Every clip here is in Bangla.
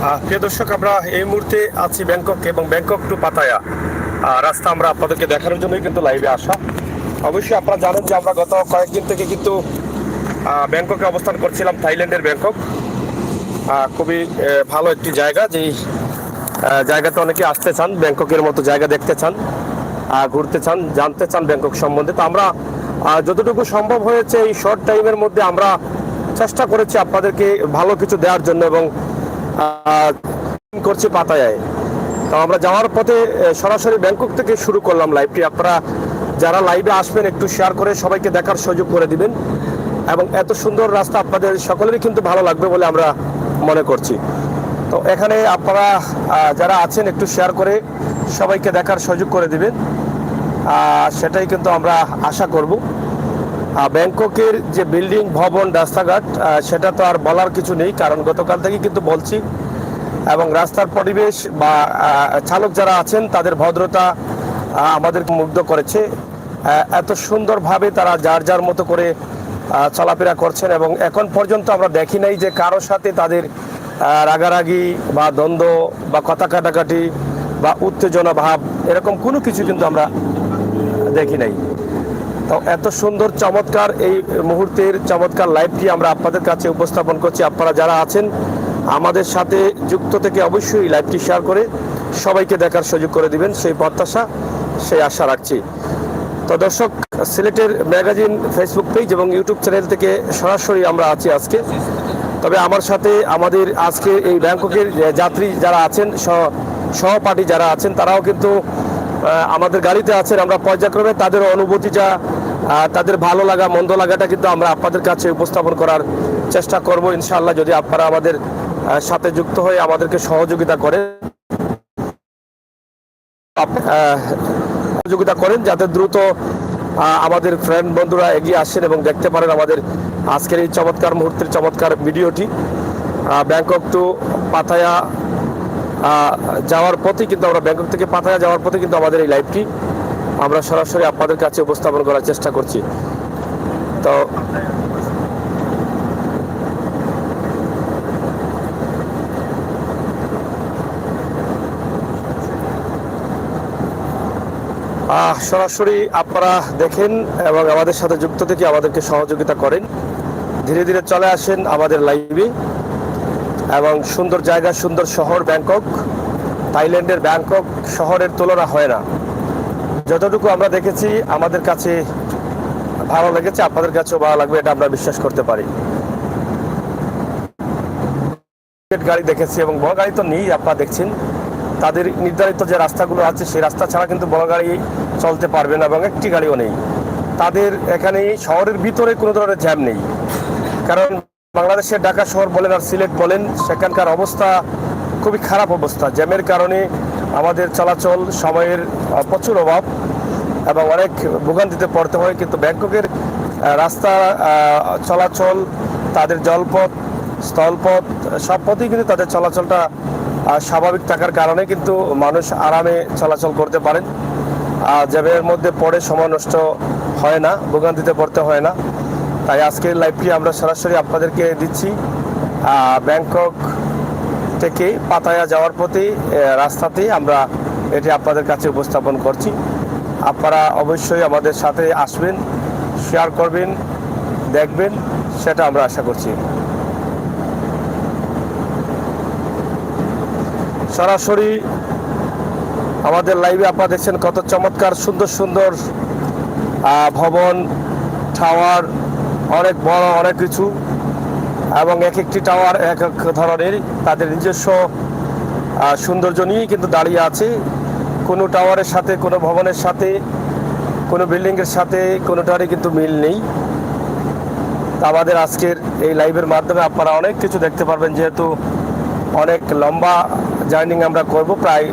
প্রিয় দর্শক, আমরা এই মুহূর্তে আছি ব্যাংকক এবং ব্যাংকক টু পাতায়া রাস্তা আমরা আপনাদেরকে দেখানোর জন্যই কিন্তু লাইভে আসা। অবশ্যই আপনারা জানেন যে আমরা গত কয়েকদিন থেকে কিন্তু ব্যাংককে অবস্থান করছিলাম, থাইল্যান্ডের ব্যাংকক। খুবই ভালো একটি জায়গা, যেই জায়গাতে অনেকে আসতে চান, ব্যাংককের মতো জায়গা দেখতে চান, ঘুরতে চান, জানতে চান ব্যাংকক সম্বন্ধে। তো আমরা যতটুকু সম্ভব হয়েছে এই শর্ট টাইমের মধ্যে আমরা চেষ্টা করেছি আপনাদেরকে ভালো কিছু দেওয়ার জন্য, এবং করছি পাতায়ায়। তো আমরা যাওয়ার পথে সরাসরি ব্যাংকক থেকে শুরু করলাম লাইভটি। আপনারা যারা লাইভে আসবেন একটু শেয়ার করে সবাইকে দেখার সুযোগ করে দিবেন, এবং এত সুন্দর রাস্তা আপনাদের সকলেরই কিন্তু ভালো লাগবে বলে আমরা মনে করছি। তো এখানে আপনারা যারা আছেন একটু শেয়ার করে সবাইকে দেখার সুযোগ করে দিবেন, সেটাই কিন্তু আমরা আশা করব। ব্যাংককের যে বিল্ডিং, ভবন, রাস্তাঘাট, সেটা তো আর বলার কিছু নেই, কারণ গতকাল থেকে কিন্তু বলছি। এবং রাস্তার পরিবেশ বা চালক যারা আছেন তাদের ভদ্রতা আমাদেরকে মুগ্ধ করেছে। এত সুন্দরভাবে তারা যার যার মতো করে চলাফেরা করছেন, এবং এখন পর্যন্ত আমরা দেখি নাই যে কারোর সাথে তাদের রাগারাগি বা দ্বন্দ্ব বা কথা কাটাকাটি বা উত্তেজনা ভাব, এরকম কোনো কিছু কিন্তু আমরা দেখি নাই। তো এত সুন্দর চমৎকার এই মুহূর্তের চমৎকার লাইভটি আমরা আপনাদের কাছে উপস্থাপন করছি। আপনারা যারা আছেন আমাদের সাথে যুক্ত থেকে অবশ্যই লাইভটি শেয়ার করে সবাইকে দেখার সুযোগ করে দিবেন, সেই প্রত্যাশা, সেই আশা রাখছি। তো দর্শক, সিলেটের ম্যাগাজিন ফেসবুক পেজ এবং ইউটিউব চ্যানেল থেকে সরাসরি আমরা আছি আজকে। তবে আমার সাথে আমাদের আজকে এই ব্যাংককের যাত্রী যারা আছেন, সহপাঠী যারা আছেন, তারাও কিন্তু আমাদের গাড়িতে আছেন। আমরা পর্যায়ক্রমে তাদের অনুভূতিটা, তাদের ভালো লাগা মন্দ লাগাটা কিন্তু আমরা আপনাদের কাছে উপস্থাপন করার চেষ্টা করব ইনশাআল্লাহ, যদি আপনারা আমাদের সাথে যুক্ত হয়ে আমাদেরকে সহযোগিতা করেন, যাতে দ্রুত আমাদের ফ্রেন্ড বন্ধুরা এগিয়ে আসেন এবং দেখতে পারেন আমাদের আজকের এই চমৎকার মুহূর্তের চমৎকার ভিডিওটি। ব্যাংকক টু পাতায়া যাওয়ার পথে কিন্তু আমরা ব্যাংকক থেকে পাতায়া যাওয়ার পথে কিন্তু আমাদের এই লাইভটি আমরা সরাসরি আপনাদের কাছে উপস্থাপন করার চেষ্টা করছি। তো সরাসরি আপনারা দেখেন এবং আমাদের সাথে যুক্ত থেকে আমাদেরকে সহযোগিতা করেন। ধীরে ধীরে চলে আসেন আমাদের লাইভে। এবং সুন্দর জায়গা, সুন্দর শহর ব্যাংকক, থাইল্যান্ডের ব্যাংকক শহরের তুলনা হয় না। যতটুকু আমরা দেখেছি আমাদের কাছে ভালো লেগেছে, আপনাদের কাছেও ভালো লাগবে, এটা আমরা বিশ্বাস করতে পারি। গাড়ি দেখেছি এবং বড় গাড়ি তো নেই, আপনারা দেখছেন তাদের নির্ধারিত যে রাস্তাগুলো আছে সেই রাস্তা ছাড়া কিন্তু বড় গাড়ি চলতে পারবে না, এবং একটি গাড়িও নেই। তাদের এখানে শহরের ভিতরে কোনো ধরনের জ্যাম নেই, কারণ বাংলাদেশের ঢাকা শহর বলেন আর সিলেট বলেন, সেখানকার অবস্থা খুবই খারাপ অবস্থা। জ্যামের কারণে আমাদের চলাচল সময়ের প্রচুর অভাব এবং অনেক ভোগান্তিতে পড়তে হয়। কিন্তু ব্যাংককের রাস্তা চলাচল, তাদের জলপথ, স্থলপথ, সব পথেই কিন্তু তাদের চলাচলটা স্বাভাবিক থাকার কারণে কিন্তু মানুষ আরামে চলাচল করতে পারেন। জ্যামের মধ্যে পড়ে সময় নষ্ট হয় না, ভোগান্তিতে পড়তে হয় না। তাই আজকের লাইভটি আমরা সরাসরি আপনাদেরকে দিচ্ছি ব্যাংকক থেকে পাতায়া যাওয়ার পথে রাস্তাতে আমরা এটি আপনাদের কাছে উপস্থাপন করছি। আপনারা অবশ্যই আমাদের সাথে আসবেন, শেয়ার করবেন, দেখবেন, সেটা আমরা আশা করছি। সরাসরি আমাদের লাইভে আপনারা দেখছেন কত চমৎকার সুন্দর সুন্দর ভবন, টাওয়ার, অনেক বড় অনেক কিছু, এবং এক একটি টাওয়ার এক এক ধরনের তাদের নিজস্ব সৌন্দর্য নিয়েই কিন্তু দাঁড়িয়ে আছে। কোনো টাওয়ারের সাথে, কোনো ভবনের সাথে, কোনো বিল্ডিংয়ের সাথে কোনোটারই কিন্তু মিল নেই। আমাদের আজকের এই লাইভের মাধ্যমে আপনারা অনেক কিছু দেখতে পারবেন, যেহেতু অনেক লম্বা জার্নি আমরা করব, প্রায়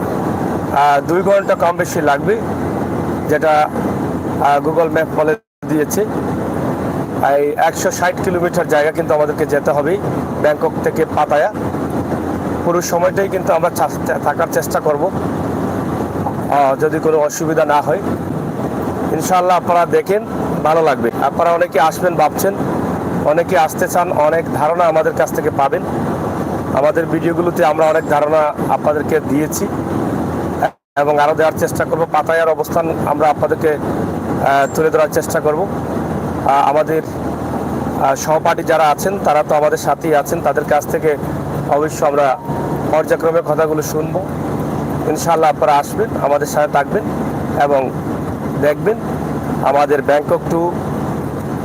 2 ঘন্টা কম বেশি লাগবে, যেটা গুগল ম্যাপ বলে দিয়েছে। এই 160 কিলোমিটার জায়গা কিন্তু আমাদেরকে যেতে হবে ব্যাংকক থেকে পাতায়া। পুরো সময়টাই কিন্তু আমরা থাকার চেষ্টা করব, যদি কোনো অসুবিধা না হয়। ইনশাআল্লাহ আপনারা দেখেন, ভালো লাগবে। আপনারা অনেকে আসবেন ভাবছেন, অনেকে আসতে চান, অনেক ধারণা আমাদের কাছ থেকে পাবেন। আমাদের ভিডিওগুলোতে আমরা অনেক ধারণা আপনাদেরকে দিয়েছি এবং আরও দেওয়ার চেষ্টা করব। পাতায়ার অবস্থান আমরা আপনাদেরকে তুলে ধরার চেষ্টা করব। আমাদের সহপাঠী যারা আছেন তারা তো আমাদের সাথেই আছেন, তাদের কাছ থেকে অবশ্য আমরা পর্যায়ক্রমে কথাগুলো শুনবো। ইনশাআল্লাহ আপনারা আসবেন, আমাদের সাথে থাকবেন এবং দেখবেন আমাদের ব্যাংকক টু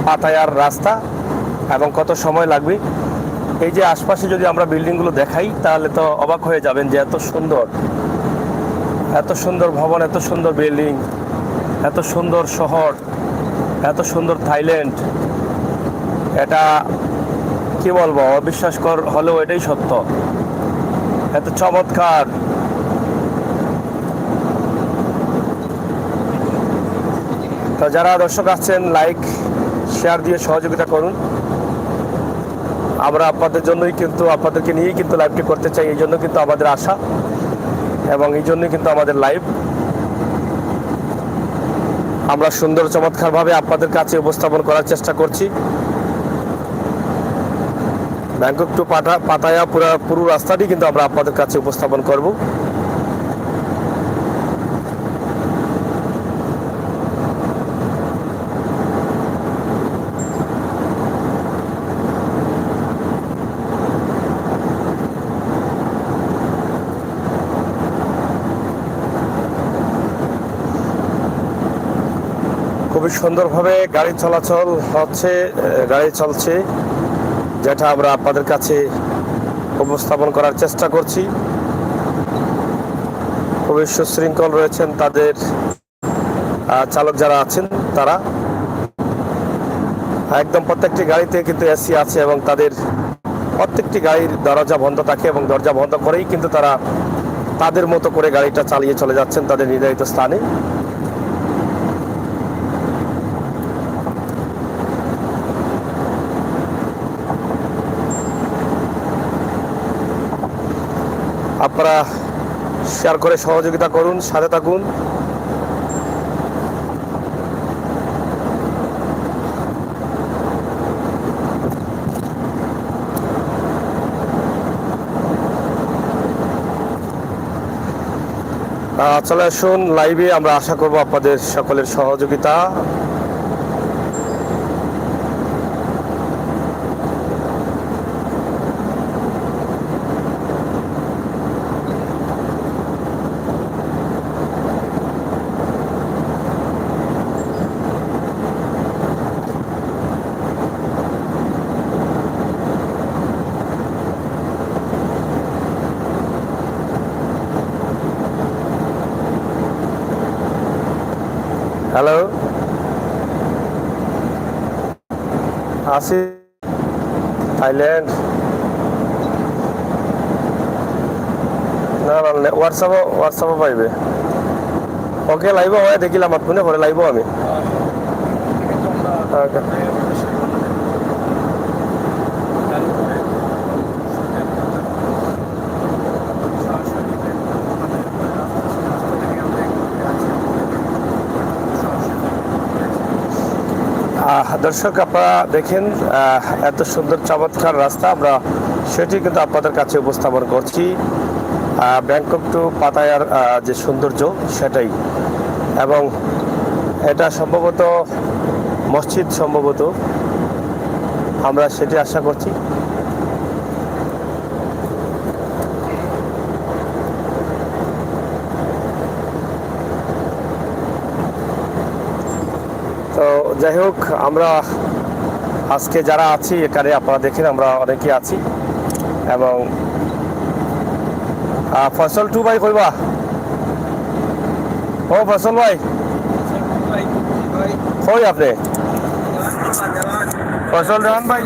পাতায়ার রাস্তা এবং কত সময় লাগবে। এই যে আশপাশে যদি আমরা বিল্ডিংগুলো দেখাই তাহলে তো অবাক হয়ে যাবেন যে এত সুন্দর ভবন, এত সুন্দর বিল্ডিং, এত সুন্দর শহর, এত সুন্দর থাইল্যান্ড। এটা কি বলবো, অবিশ্বাসকর হলেও এটাই সত্য। এত চমৎকার। তো যারা দর্শক আসছেন লাইক শেয়ার দিয়ে সহযোগিতা করুন। আমরা আপনাদের জন্যই কিন্তু, আপনাদেরকে নিয়েই কিন্তু লাইভটি করতে চাই। এই জন্য কিন্তু আমাদের আশা এবং এই জন্যই কিন্তু আমাদের লাইভ। আমরা সুন্দর চমৎকারভাবে আপনাদের কাছে উপস্থাপন করার চেষ্টা করছি। ব্যাংকক টু পাতায়া পুরো রাস্তাটি কিন্তু আমরা আপনাদের কাছে উপস্থাপন করব। খুবই সুন্দরভাবে গাড়ি চলাচল হচ্ছে, গাড়ি চলছে, যেটা আমরা আপনাদের কাছে উপস্থাপন করার চেষ্টা করছি। খুবই সুশৃঙ্খল রয়েছেন তাদের চালক যারা আছেন তারা। একদম প্রত্যেকটি গাড়িতে কিন্তু এসি আছে এবং তাদের প্রত্যেকটি গাড়ির দরজা বন্ধ থাকে এবং দরজা বন্ধ করেই কিন্তু তারা তাদের মতো করে গাড়িটা চালিয়ে চলে যাচ্ছেন তাদের নির্ধারিত স্থানে। আপনারা শেয়ার করে সহযোগিতা করুন, সাথে থাকুন। চলে আসুন লাইভে। আমরা আশা করব আপনাদের সকলের সহযোগিতা। হ্যালো, আসি থাইল্যান্ড। না না, হোয়াটসঅ্যাপও পাইবে। ওকে, লাইভ হয় দেখিলাম আপনি পরে লাইভ আমি। দর্শক আপনারা দেখেন এত সুন্দর চমৎকার রাস্তা, আমরা সেটি কিন্তু আপনাদের কাছে উপস্থাপন করছি। ব্যাংকক টু পাতায়ার যে সৌন্দর্য সেটাই, এবং এটা সম্ভবত মসজিদ, সম্ভবত আমরা সেটি আশা করছি। তো যাই হোক, আমরা আজকে যারা আছি এখানে আপনারা দেখেন আমরা অনেকেই আছি। এবং ফসল টু ভাই কইবা, ও ফসল ভাই কই আপনি? ফসল রহমান ভাই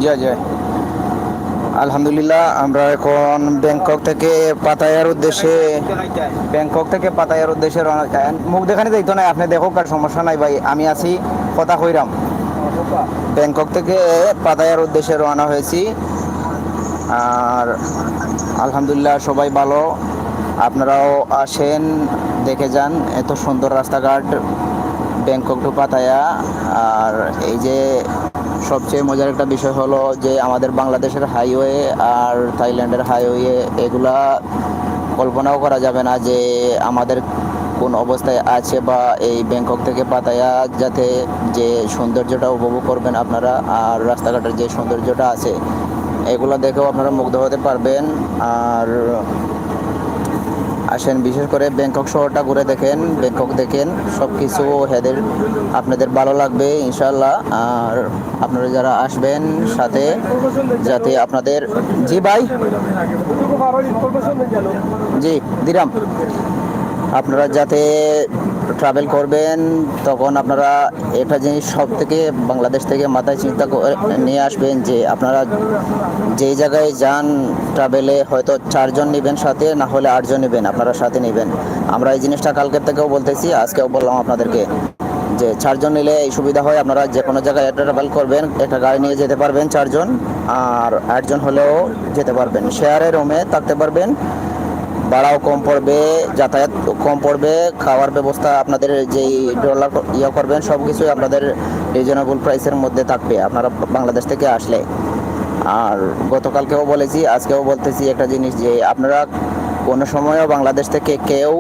জয় আলহামদুলিল্লাহ। আমরা এখন ব্যাংকক থেকে পাতায়ার উদ্দেশ্যে মুখ দেখানি যাইতো না, আপনি দেখো, কার সমস্যা নাই ভাই, আমি আছি, কথা কইরাম। ব্যাংকক থেকে পাতায়ার উদ্দেশ্যে রওনা হয়েছি। আর আলহামদুলিল্লাহ সবাই ভালো, আপনারাও আসেন, দেখে যান। এত সুন্দর রাস্তাঘাট, ব্যাংকক টু পাতায়া। আর এই যে সবচেয়ে মজার একটা বিষয় হলো যে আমাদের বাংলাদেশের হাইওয়ে আর থাইল্যান্ডের হাইওয়ে এগুলা কল্পনাও করা যাবে না যে আমাদের কোন অবস্থায় আছে, বা এই ব্যাংকক থেকে পাতায়া যাতে যে সৌন্দর্যটা উপভোগ করবেন আপনারা, আর রাস্তাঘাটের যে সৌন্দর্যটা আছে এগুলো দেখেও আপনারা মুগ্ধ হতে পারবেন। আর আসেন, বিশেষ করে ব্যাংকক শহরটা ঘুরে দেখেন, ব্যাংকক দেখেন, সব কিছু হেদের আপনাদের ভালো লাগবে ইনশাল্লাহ। আর আপনারা যারা আসবেন সাথে যাতে আপনাদের, জি ভাই, জি দিরাম, আপনারা যাতে ট্রাভেল করবেন তখন আপনারা একটা জিনিস সব থেকে বাংলাদেশ থেকে মাথায় চিন্তা নিয়ে আসবেন যে আপনারা যেই জায়গায় যান ট্রাভেলে হয়তো 4 জন নেবেন সাথে, না হলে 8 জন নেবেন, আপনারা সাথে নেবেন। আমরা এই জিনিসটা কালকের থেকেও বলতেছি, আজকেও বললাম আপনাদেরকে যে 4 জন নিলে এই সুবিধা হয়, আপনারা যে কোনো জায়গায় ট্রাভেল করবেন একটা গাড়ি নিয়ে যেতে পারবেন 4 জন, আর 8 জন হলেও যেতে পারবেন, শেয়ারে রুমে থাকতে পারবেন, ভাড়াও কম পড়বে, যাতায়াত কম পড়বে, খাওয়ার ব্যবস্থা আপনাদের যেই ডলার করবেন সব কিছুই আপনাদের রিজনেবল প্রাইসের মধ্যে থাকবে আপনারা বাংলাদেশ থেকে আসলে। আর গতকালকেও বলেছি, আজকেও বলতেছি একটা জিনিস যে আপনারা কোনো সময়ও বাংলাদেশ থেকে কেউ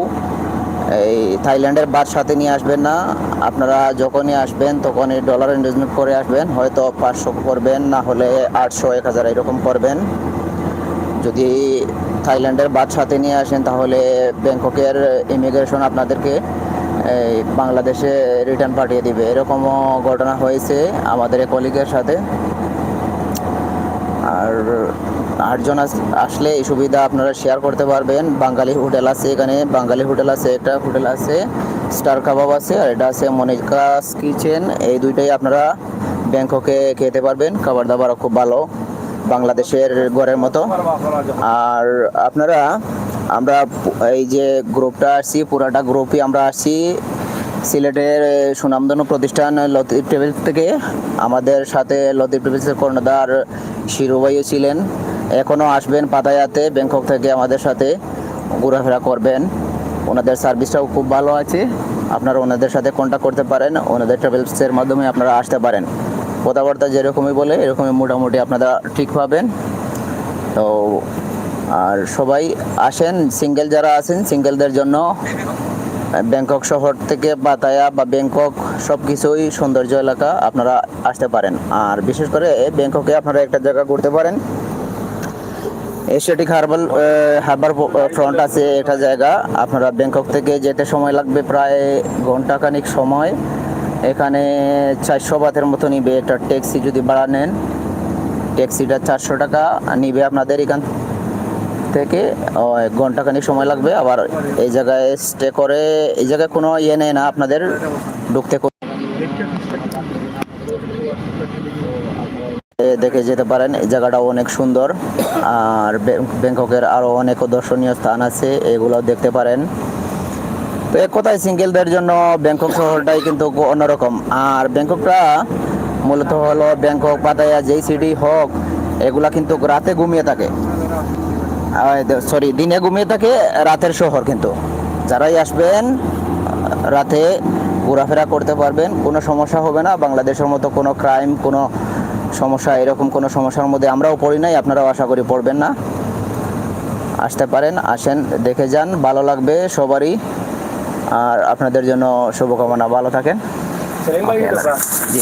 এই থাইল্যান্ডের বাদ সাথে নিয়ে আসবেন না। আপনারা যখনই আসবেন তখনই ডলার ইনভেস্টমেন্ট করে আসবেন, হয়তো 500 করবেন, না হলে 800 1000 এরকম করবেন। যদি থাইল্যান্ডের বাদ সাথে নিয়ে আসেন তাহলে ব্যাংককের ইমিগ্রেশন আপনাদেরকে এই বাংলাদেশে রিটার্ন পাঠিয়ে দিবে। এরকমও ঘটনা হয়েছে আমাদের এক কলিগের সাথে। আর 8 জন আসলে এই সুবিধা আপনারা শেয়ার করতে পারবেন। বাঙালি হোটেল আছে এখানে, বাঙালি হোটেল আছে, একটা হোটেল আছে স্টার কাবাব আছে, আর এটা আছে মনিকাস কিচেন। এই দুইটাই আপনারা ব্যাংককে খেতে পারবেন, খাবার দাবারও খুব ভালো, বাংলাদেশের ঘরের মতো। আর আপনারা, আমরা এই যে গ্রুপটা আসছি, পুরাটা গ্রুপই আমরা আসছি সিলেটের সুনামধন্য প্রতিষ্ঠান লতিফ ট্রাভেলস থেকে। আমাদের সাথে লতিফ ট্রাভেলসের কর্ণধার শিরুভাইও ছিলেন, এখনও আসবেন পাতায়াতে, ব্যাংকক থেকে আমাদের সাথে ঘোরাফেরা করবেন। ওনাদের সার্ভিসটাও খুব ভালো আছে, আপনারা ওনাদের সাথে কন্ট্যাক্ট করতে পারেন, ওনাদের ট্রাভেলসের মাধ্যমে আপনারা আসতে পারেন। কথাবার্তা যেরকমই বলে এরকমই মোটামুটি আপনারা ঠিক পাবেন। তো আর সবাই আসেন, সিঙ্গেল যারা আছেন সিঙ্গেলদের জন্য ব্যাংকক শহর থেকে পাতায়া বা ব্যাংকক সব কিছুই সৌন্দর্য এলাকা, আপনারা আসতে পারেন। আর বিশেষ করে ব্যাংককে আপনারা একটা জায়গা ঘুরতে পারেন, এশিয়াটিক হারবার ফ্রন্ট আছে একটা জায়গা, আপনারা ব্যাংকক থেকে যেতে সময় লাগবে প্রায় ঘন্টাখানিক সময়। এখানে 400 বাতের মতো নিবে একটা ট্যাক্সি, যদি ভাড়া নেন ট্যাক্সিটা 400 টাকা নিবে আপনাদের এখান থেকে, ঘন্টাখানিক সময় লাগবে। আবার এই জায়গায় স্টে করে, এই জায়গায় কোনো ইয়ে নেই না আপনাদের ঢুকতে, দেখে যেতে পারেন। এই জায়গাটাও অনেক সুন্দর। আর ব্যাংককের আরও অনেক দর্শনীয় স্থান আছে, এগুলো দেখতে পারেন। তো এক কথায় সিঙ্গেলদের জন্য ব্যাংকক শহরটাই কিন্তু অন্যরকম। আর ব্যাংককটা মূলত হলো ব্যাংকক পাতায়া যেই সিটি হোক, এগুলা কিন্তু রাতে ঘুমিয়ে থাকে, দিনে ঘুমিয়ে থাকে, রাতের শহর। কিন্তু যারাই আসবেন রাতে ঘোরাফেরা করতে পারবেন, কোনো সমস্যা হবে না। বাংলাদেশের মতো কোনো ক্রাইম, কোনো সমস্যা, এরকম কোনো সমস্যার মধ্যে আমরাও পড়ি নাই, আপনারাও আশা করি পড়বেন না। আসতে পারেন, আসেন, দেখে যান, ভালো লাগবে সবারই। আর আপনাদের জন্য শুভকামনা, ভালো থাকেন। জি,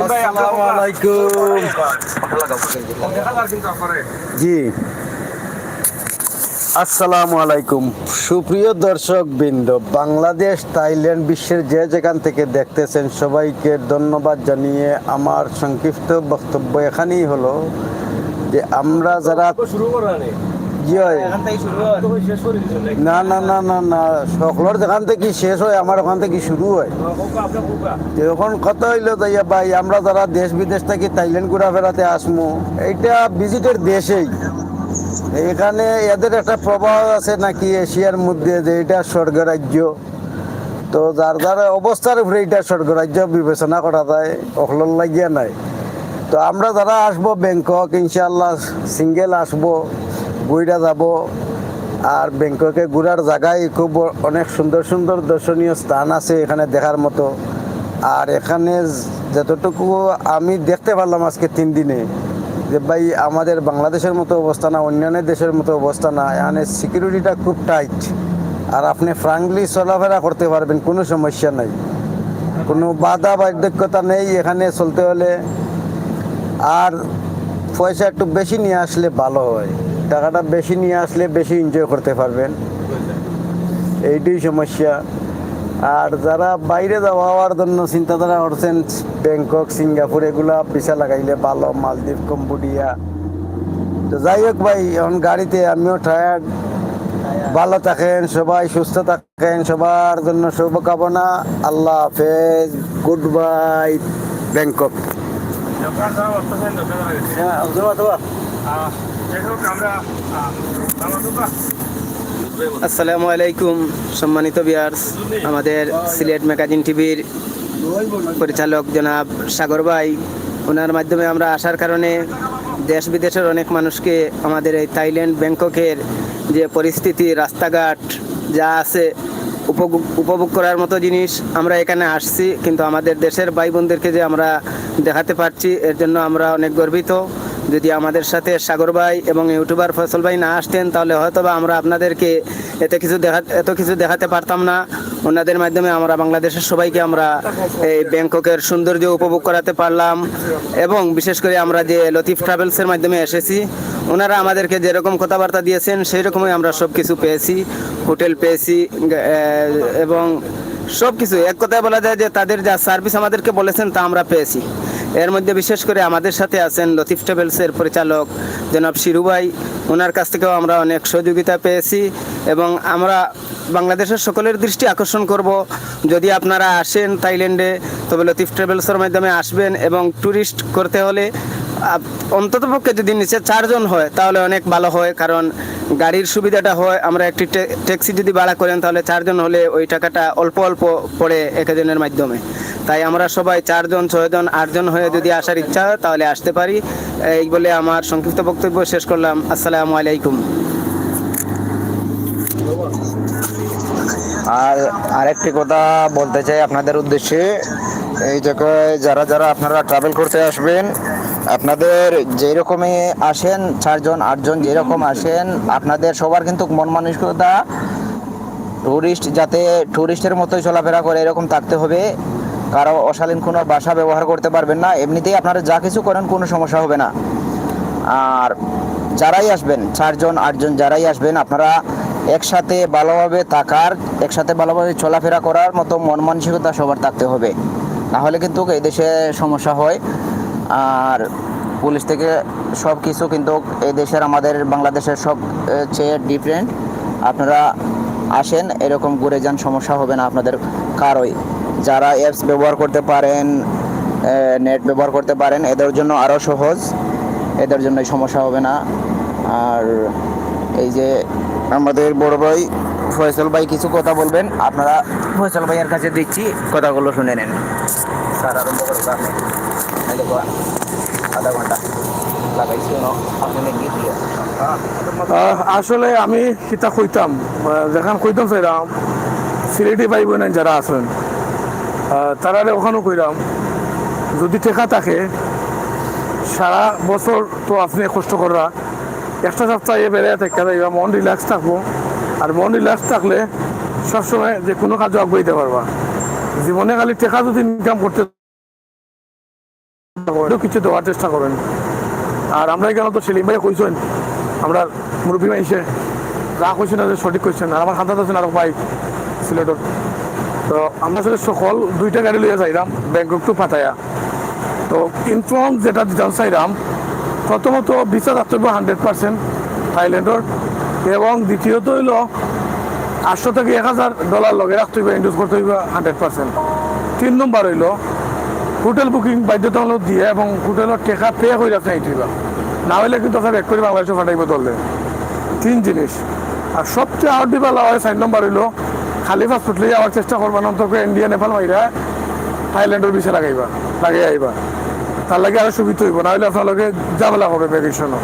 আসসালামু আলাইকুম। জি, আসসালামু আলাইকুম। সুপ্রিয় দর্শক বৃন্দ, বাংলাদেশ, থাইল্যান্ড, বিশ্বের যে যেখান থেকে দেখতেছেন সবাইকে ধন্যবাদ জানিয়ে আমার সংক্ষিপ্ত বক্তব্য এখানেই হলো যে আমরা যারা জি হয় না না না না না সকলের যেখান থেকে শেষ হয় আমার ওখান থেকে শুরু হয়। যখন কথা হইলো তাইয়া ভাই, আমরা যারা দেশ বিদেশ থেকে থাইল্যান্ড ঘুরা ফেরাতে আসমু, এইটা ভিজিটের দেশেই, এখানে এদের একটা প্রভাব আছে নাকি এশিয়ার মধ্যে যে এটা স্বর্গ রাজ্য। তো যার যার অবস্থার উপরে এটা স্বর্গ রাজ্য বিবেচনা করা যায়, অখলর লাগিয়া নাই। তো আমরা যারা আসবো ব্যাংকক, ইনশাল্লাহ সিঙ্গেল আসবো, বইটা যাব, আর ব্যাংককে ঘোরার জায়গায় খুব অনেক সুন্দর সুন্দর দর্শনীয় স্থান আছে এখানে দেখার মতো। আর এখানে যতটুকু আমি দেখতে পারলাম আজকে 3 দিনে, যে ভাই আমাদের বাংলাদেশের মতো অবস্থা না, অন্যান্য দেশের মতো অবস্থা না, এখানে সিকিউরিটিটা খুব টাইট। আর আপনি ফ্রাঙ্কলি চলাফেরা করতে পারবেন, কোনো সমস্যা নাই, কোনো বাধা বাধ্যকতা নেই এখানে চলতে হলে। আর পয়সা একটু বেশি নিয়ে আসলে ভালো হয়, টাকাটা বেশি নিয়ে আসলে বেশি এনজয় করতে পারবেন, এইটাই সমস্যা। আর যারা বাইরে যাওয়ার জন্য চিন্তাধারা করছেন, ব্যাংকক, সিঙ্গাপুর এগুলা ভিসা লাগাইলে ভালো, মালদ্বীপ, কম্বোডিয়া। তো যাই হোক ভাই, এখন গাড়িতে আমিও টায়ার্ড। ভালো থাকেন সবাই, সুস্থ থাকেন, সবার জন্য শুভকামনা। আল্লাহ হাফেজ, গুড বাই, ব্যাংকক। আসসালামু আলাইকুম সম্মানিত ভিউয়ার্স, আমাদের সিলেট ম্যাগাজিন টিভির পরিচালক জনাব সাগর ভাই, ওনার মাধ্যমে আমরা আসার কারণে দেশ বিদেশের অনেক মানুষকে আমাদের এই থাইল্যান্ড ব্যাংককের যে পরিস্থিতি, রাস্তাঘাট যা আছে উপভোগ করার মতো জিনিস আমরা এখানে আসছি, কিন্তু আমাদের দেশের ভাই বোনদেরকে যে আমরা দেখাতে পারছি এর জন্য আমরা অনেক গর্বিত। যদি আমাদের সাথে সাগর ভাই এবং ইউটিউবার ফয়সল ভাই না আসতেন তাহলে হয়তো বা আমরা আপনাদেরকে এত কিছু দেখাতে পারতাম না। ওনাদের মাধ্যমে আমরা বাংলাদেশের সবাইকে আমরা এই ব্যাংককের সৌন্দর্য উপভোগ করাতে পারলাম। এবং বিশেষ করে আমরা যে লতিফ ট্রাভেলসের মাধ্যমে এসেছি, ওনারা আমাদেরকে যেরকম কথাবার্তা দিয়েছেন সেই রকমই আমরা সব কিছু পেয়েছি, হোটেল পেয়েছি এবং সব কিছু, এক কথায় বলা যায় যে তাদের যা সার্ভিস আমাদেরকে বলেছেন তা আমরা পেয়েছি। এর মধ্যে বিশেষ করে আমাদের সাথে আছেন লতিফ ট্রাভেলসের পরিচালক জনাব শিরু ভাই, ওনার কাছ থেকেও আমরা অনেক সহযোগিতা পেয়েছি। এবং আমরা বাংলাদেশের সকলের দৃষ্টি আকর্ষণ করব, যদি আপনারা আসেন থাইল্যান্ডে তবে লতিফ ট্রাভেলসের মাধ্যমে আসবেন। এবং ট্যুরিস্ট করতে হলে অন্ততপক্ষে যদি নিচে 4 জন হয় তাহলে অনেক ভালো হয়, কারণ গাড়ির সুবিধাটা হয়, আমরা একটি ট্যাক্সি যদি ভাড়া করেন তাহলে 4 জন হলে ওই টাকাটা অল্প অল্প পড়ে একজনের মাধ্যমে। তাই আমরা সবাই 4 জন, 6 জন, 8 জন হয়ে যদি আসার ইচ্ছা হয় তাহলে আসতে পারি। এই বলে আমার সংক্ষিপ্ত বক্তব্য শেষ করলাম। আসসালামু আলাইকুম। আর আরেকটি কথা বলতে চাই আপনাদের উদ্দেশ্যে, এই জায়গায় যারা যারা আপনারা ট্রাভেল করতে আসবেন, আপনাদের যেরকমই আসেন, 4 জন 8 জন যেরকম আসেন, আপনাদের সবার কিন্তু মন মানসিকতা যাতে ট্যুরিস্টের মতোই চলাফেরা করে এরকম থাকতে হবে। কারো অশালীন কোনো ভাষা ব্যবহার করতে পারবেন না, এমনিতেই আপনারা যা কিছু করেন কোনো সমস্যা হবে না। আর যারাই আসবেন, 4 জন 8 জন যারাই আসবেন, আপনারা একসাথে ভালোভাবে থাকার, একসাথে ভালোভাবে চলাফেরা করার মতো মন মানসিকতা সবার থাকতে হবে, না হলে কিন্তু এই দেশে সমস্যা হয়। আর পুলিশ থেকে সব কিছু কিন্তু এই দেশের আমাদের বাংলাদেশের সব চেয়ে ডিফারেন্ট। আপনারা আসেন, এরকম ঘুরে যান, সমস্যা হবে না আপনাদের কারোই। যারা অ্যাপস ব্যবহার করতে পারেন, নেট ব্যবহার করতে পারেন, এদের জন্য আরও সহজ, এদের জন্য সমস্যা হবে না। আর এই যে আমাদের বড় ভাই ফয়সল ভাই কিছু কথা বলবেন, আপনারা ফয়সল ভাইয়ের কাছে দিচ্ছি, কথাগুলো শুনে নেন। স্যার আরম্ভ করতে আপনি আধা ঘন্টা লাগাইছি আপনি গিয়ে দিয়ে। আসলে আমি কিতা কইতাম, যেখান কইতাম চাইলাম সিলেটি ভাই বোন যারা আছেন তারা ওখানেও কইলাম, যদি টেকা থাকে সারা বছর তো আপনি কষ্ট করা, একটা সপ্তাহ বেড়ে থেকে যাইবা, মন রিল্যাক্স থাকবো। আর মন রিল্যাক্স থাকলে সবসময় যে কোনো কাজও আগাইতে পারবা। জীবনে খালি টেকা যদি ইনকাম করতে কিছু দেওয়ার চেষ্টা করেন। আর আমরা এখানে তো সেলিম ভাই কইছেন, আমরা মুরব্বী মাইসে যা কইছেন না সঠিক কইছেন। আর আমার হাতে আছেন আরো ভাই সিলেটর, তো আমরা আসলে সকল 2টা গাড়ি লইয়া যাইলাম ব্যাংকক টু পাটায়া। তো ইনফর্ম যেটা দিতাম চাইলাম, প্রথমত ভিসা থাকতে হবে 100% থাইল্যান্ডর, এবং দ্বিতীয়ত হইল 800 থেকে $1000 লগে রাখতে হইবে, ইনভেস্ট করতে হইবে 100%। 3 নম্বর হইল হোটেল বুকিং বাধ্যতামূলক দিয়ে এবং হোটেলের টেকা পে করে রাখতে হইবা, না হইলে কিন্তু আপনার এক করে বাংলাদেশে ফাটাইব দলে। 3 জিনিস। আর সবচেয়ে আউট দিবা হয় 4 নম্বর হইল খালি পাসপোর্ট লিয়ে যাওয়ার চেষ্টা করবেন, অন্তত ইন্ডিয়া নেপাল মাইরা থাইল্যান্ডের বিষয় লাগিয়ে আইবা, তার লাগে আরো সুবিধা হইব, না হলে আপনার লগে ঝামেলা হবে ভ্যাকেশনও।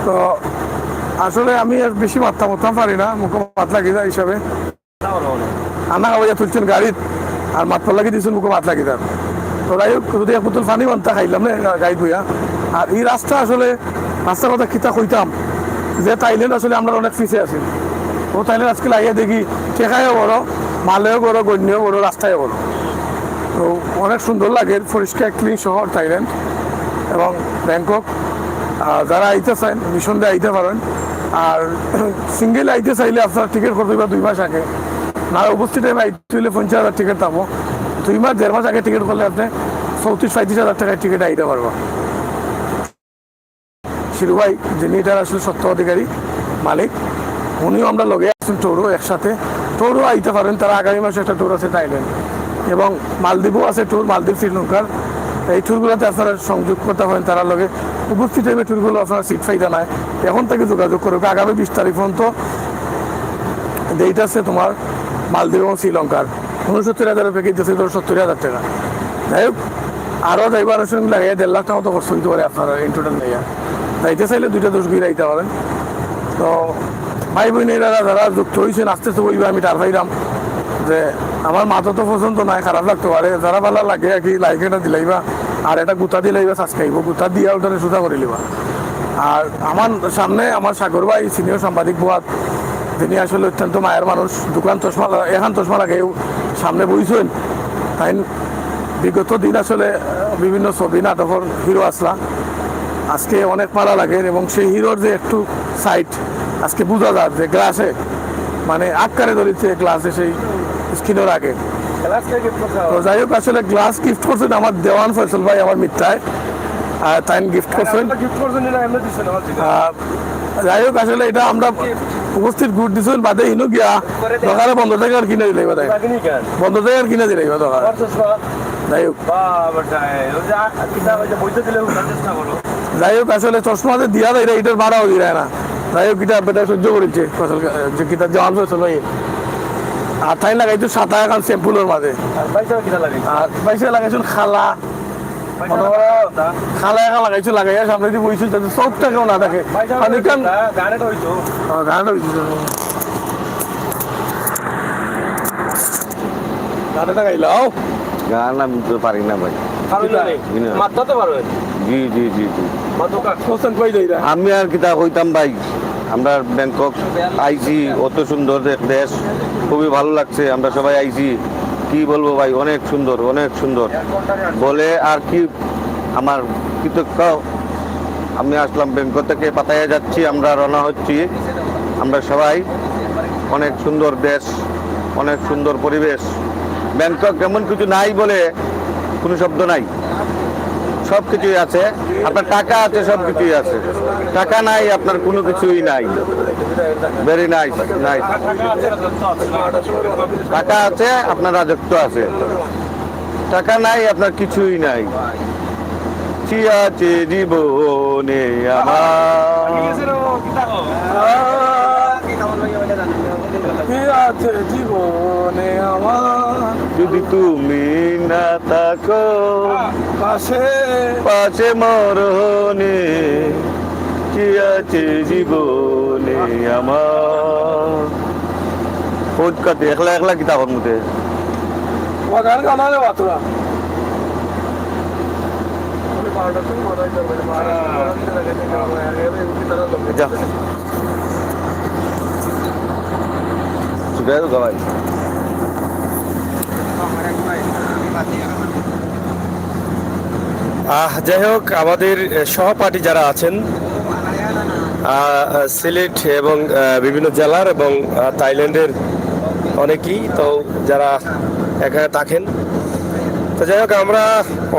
তো আসলে আমি আর বেশি মাথা মারতাম পারি না, মুখে মাত লাগিয়ে যায় হিসাবে আনা খাওয়া তুলছেন গাড়িত আর মাত লাগিয়ে দিয়েছেন মুখে মাত লাগিয়ে দেন। তো যাই হোক, যদি এক বোতল পানি বানতা খাইলাম না গাড়ি ধুইয়া। আর এই রাস্তা আসলে রাস্তার কথা কিতা কইতাম যে থাইল্যান্ড আসলে আমরা অনেক পিছিয়ে আছি। ও থাইল্যান্ড আজকে লাগিয়ে দেখি টেকায়ও বড়, মালেও বড়, গণ্যও বড়, রাস্তায়ও বড়। তো অনেক সুন্দর লাগে, পরিষ্কার ক্লিন শহর থাইল্যান্ড এবং ব্যাংকক। যারা আইতে চান মিশন দিয়ে আইতে পারেন। আর সিঙ্গেল আইতে চাইলে আপনার টিকিট করতে হবে 2 মাস আগে, না উপস্থিত টাইমে আইতে হইলে 50,000 টিকিট পাবো। 2 মাস 1.5 মাস আগে টিকিট করলে আপনি 34-35,000 টাকায় টিকিট আইতে পারবো। শিরু ভাই যিনি এটার আসলে সত্য অধিকারী মালিক, উনিও আমরা লগে আসছেন ট্যুরও একসাথে। ট্যুরও আইতে পারেন, তারা আগামী মাসে একটা ট্যুর আছে থাইল্যান্ড এবং মালদ্বীপও আছে ট্যুর, মালদ্বীপ শ্রীলঙ্কার। এই ট্যুরগুলোতে আপনারা সংযোগ করতে পারেন, তারা লগে উপস্থিত টাইমে ট্যুরগুলো আপনারা সিট ফাইদা নাই, এখন থেকে যোগাযোগ করবে। আগামী 20 তারিখ পর্যন্ত ডেট আছে তোমার মালদ্বীপ এবং শ্রীলঙ্কার। 69,000 প্যাকেজ আছে, 70,000 টাকা। যাই হোক, আরও যাইবার সঙ্গে লাগে 1.5 লাখ টাকা মতো খরচ হইতে পারে আপনারা ইন টোটাল নিয়ে। যাইতে চাইলে 2টা দোষ গিয়ে যাইতে পারেন। তো ভাই বোনেরা যারা যুক্ত হয়েছেন আস্তে আস্তে বলবে, আমি টার পাইলাম যে আমার মাথা তো পছন্দ নাই, খারাপ লাগতে পারে। যারা ভালো লাগে আর কি লাইক এটা দিলাইবা, আর এটা গুতা দিলাইবা, সাবস্ক্রাইব গুতা দিয়া ওটা সুতা করে লিবা। আর আমার সামনে আমার সাগর ভাই সিনিয়র সাংবাদিক বুয়াত, তিনি আসলে অত্যন্ত মায়ের মানুষ। দোকান চশমা এখন চশমা লাগেও সামনে বইছেন। তাই বিগত দিন আসলে বিভিন্ন ছবি নাটকের হিরো আসলা, আজকে অনেক ভালো লাগে। এবং সেই হিরোর যে একটু সাইড আজকে বোঝা যায় যে গ্লাসে মানে আকারে ধরেছে গ্লাসে সেই স্ক্রিনের আগে। তো যাই হোক, আসলে গ্লাস গিফট করছেন আমার দেওয়ান ফয়সল ভাই, আমার মিত্রায়, তাই গিফট করছেন। যাই হোক, আসলে এটা আমরা উপস্থিত গুড দিচ্ছেন বাদে ইনো গিয়া দোকানে বন্ধ থেকে আর কিনে দিলে বন্ধ থেকে আর কিনে দিলে দোকান। যাই হোক, যাই হোক, আসলে চশমা যে দিয়া দেয় এটার ভাড়াও দিয়ে না। যাই হোক, এটা বেটা সহ্য করেছে ফসল, যে কিতা জওয়ান ফসল হয়। আর তাই লাগাইছো 7 টাকা স্যাম্পুলের মাঝে, আর পয়সা লাগাইছেন খালা খালা একা লাগাইছো, লাগাইয়া সামনে দিয়ে বইছো যাতে সবটা কেউ না থাকে। গানটা গাইলাও, গান আমি তো পারি না ভাই। জি জি জি জি, আমি আর কিতা কইতাম ভাই, আমরা ব্যাংকক আইছি, অত সুন্দর দেশ, খুবই ভালো লাগছে। আমরা সবাই আইছি, কি বলবো ভাই, অনেক সুন্দর, অনেক সুন্দর বলে আর কি আমার কৃতজ্ঞ। আমি আসলাম ব্যাংকক থেকে, পাতায়া যাচ্ছি, আমরা রওনা হচ্ছি। আমরা সবাই, অনেক সুন্দর দেশ, অনেক সুন্দর পরিবেশ। ব্যাংকক এমন কিছু নাই বলে কোনো শব্দ নাই, সব কিছুই আছে। আপনার টাকা আছে, সব কিছুই আছে। টাকা নাই, আপনার কোনো কিছুই নাই। Very nice nice. টাকা আছে, আপনার রাজত্ব আছে। টাকা নাই, আপনার কিছুই নাই। কি আছে জীবনে আমার, জীবনে আমার যদি তুমি না থাকো পাশে পাশে মরণে, কি আছে জীবনে আমার। খোঁজ কাটে একলা একলা কিতাবের মধ্যে গান গানা রে বাতুরা যা সুগার গাওয়াই। যাই হোক, আমাদের সহপাঠী যারা আছেন সিলেট এবং বিভিন্ন জেলার এবং থাইল্যান্ডের অনেকেই তো যারা এখানে থাকেন। তো যাই হোক, আমরা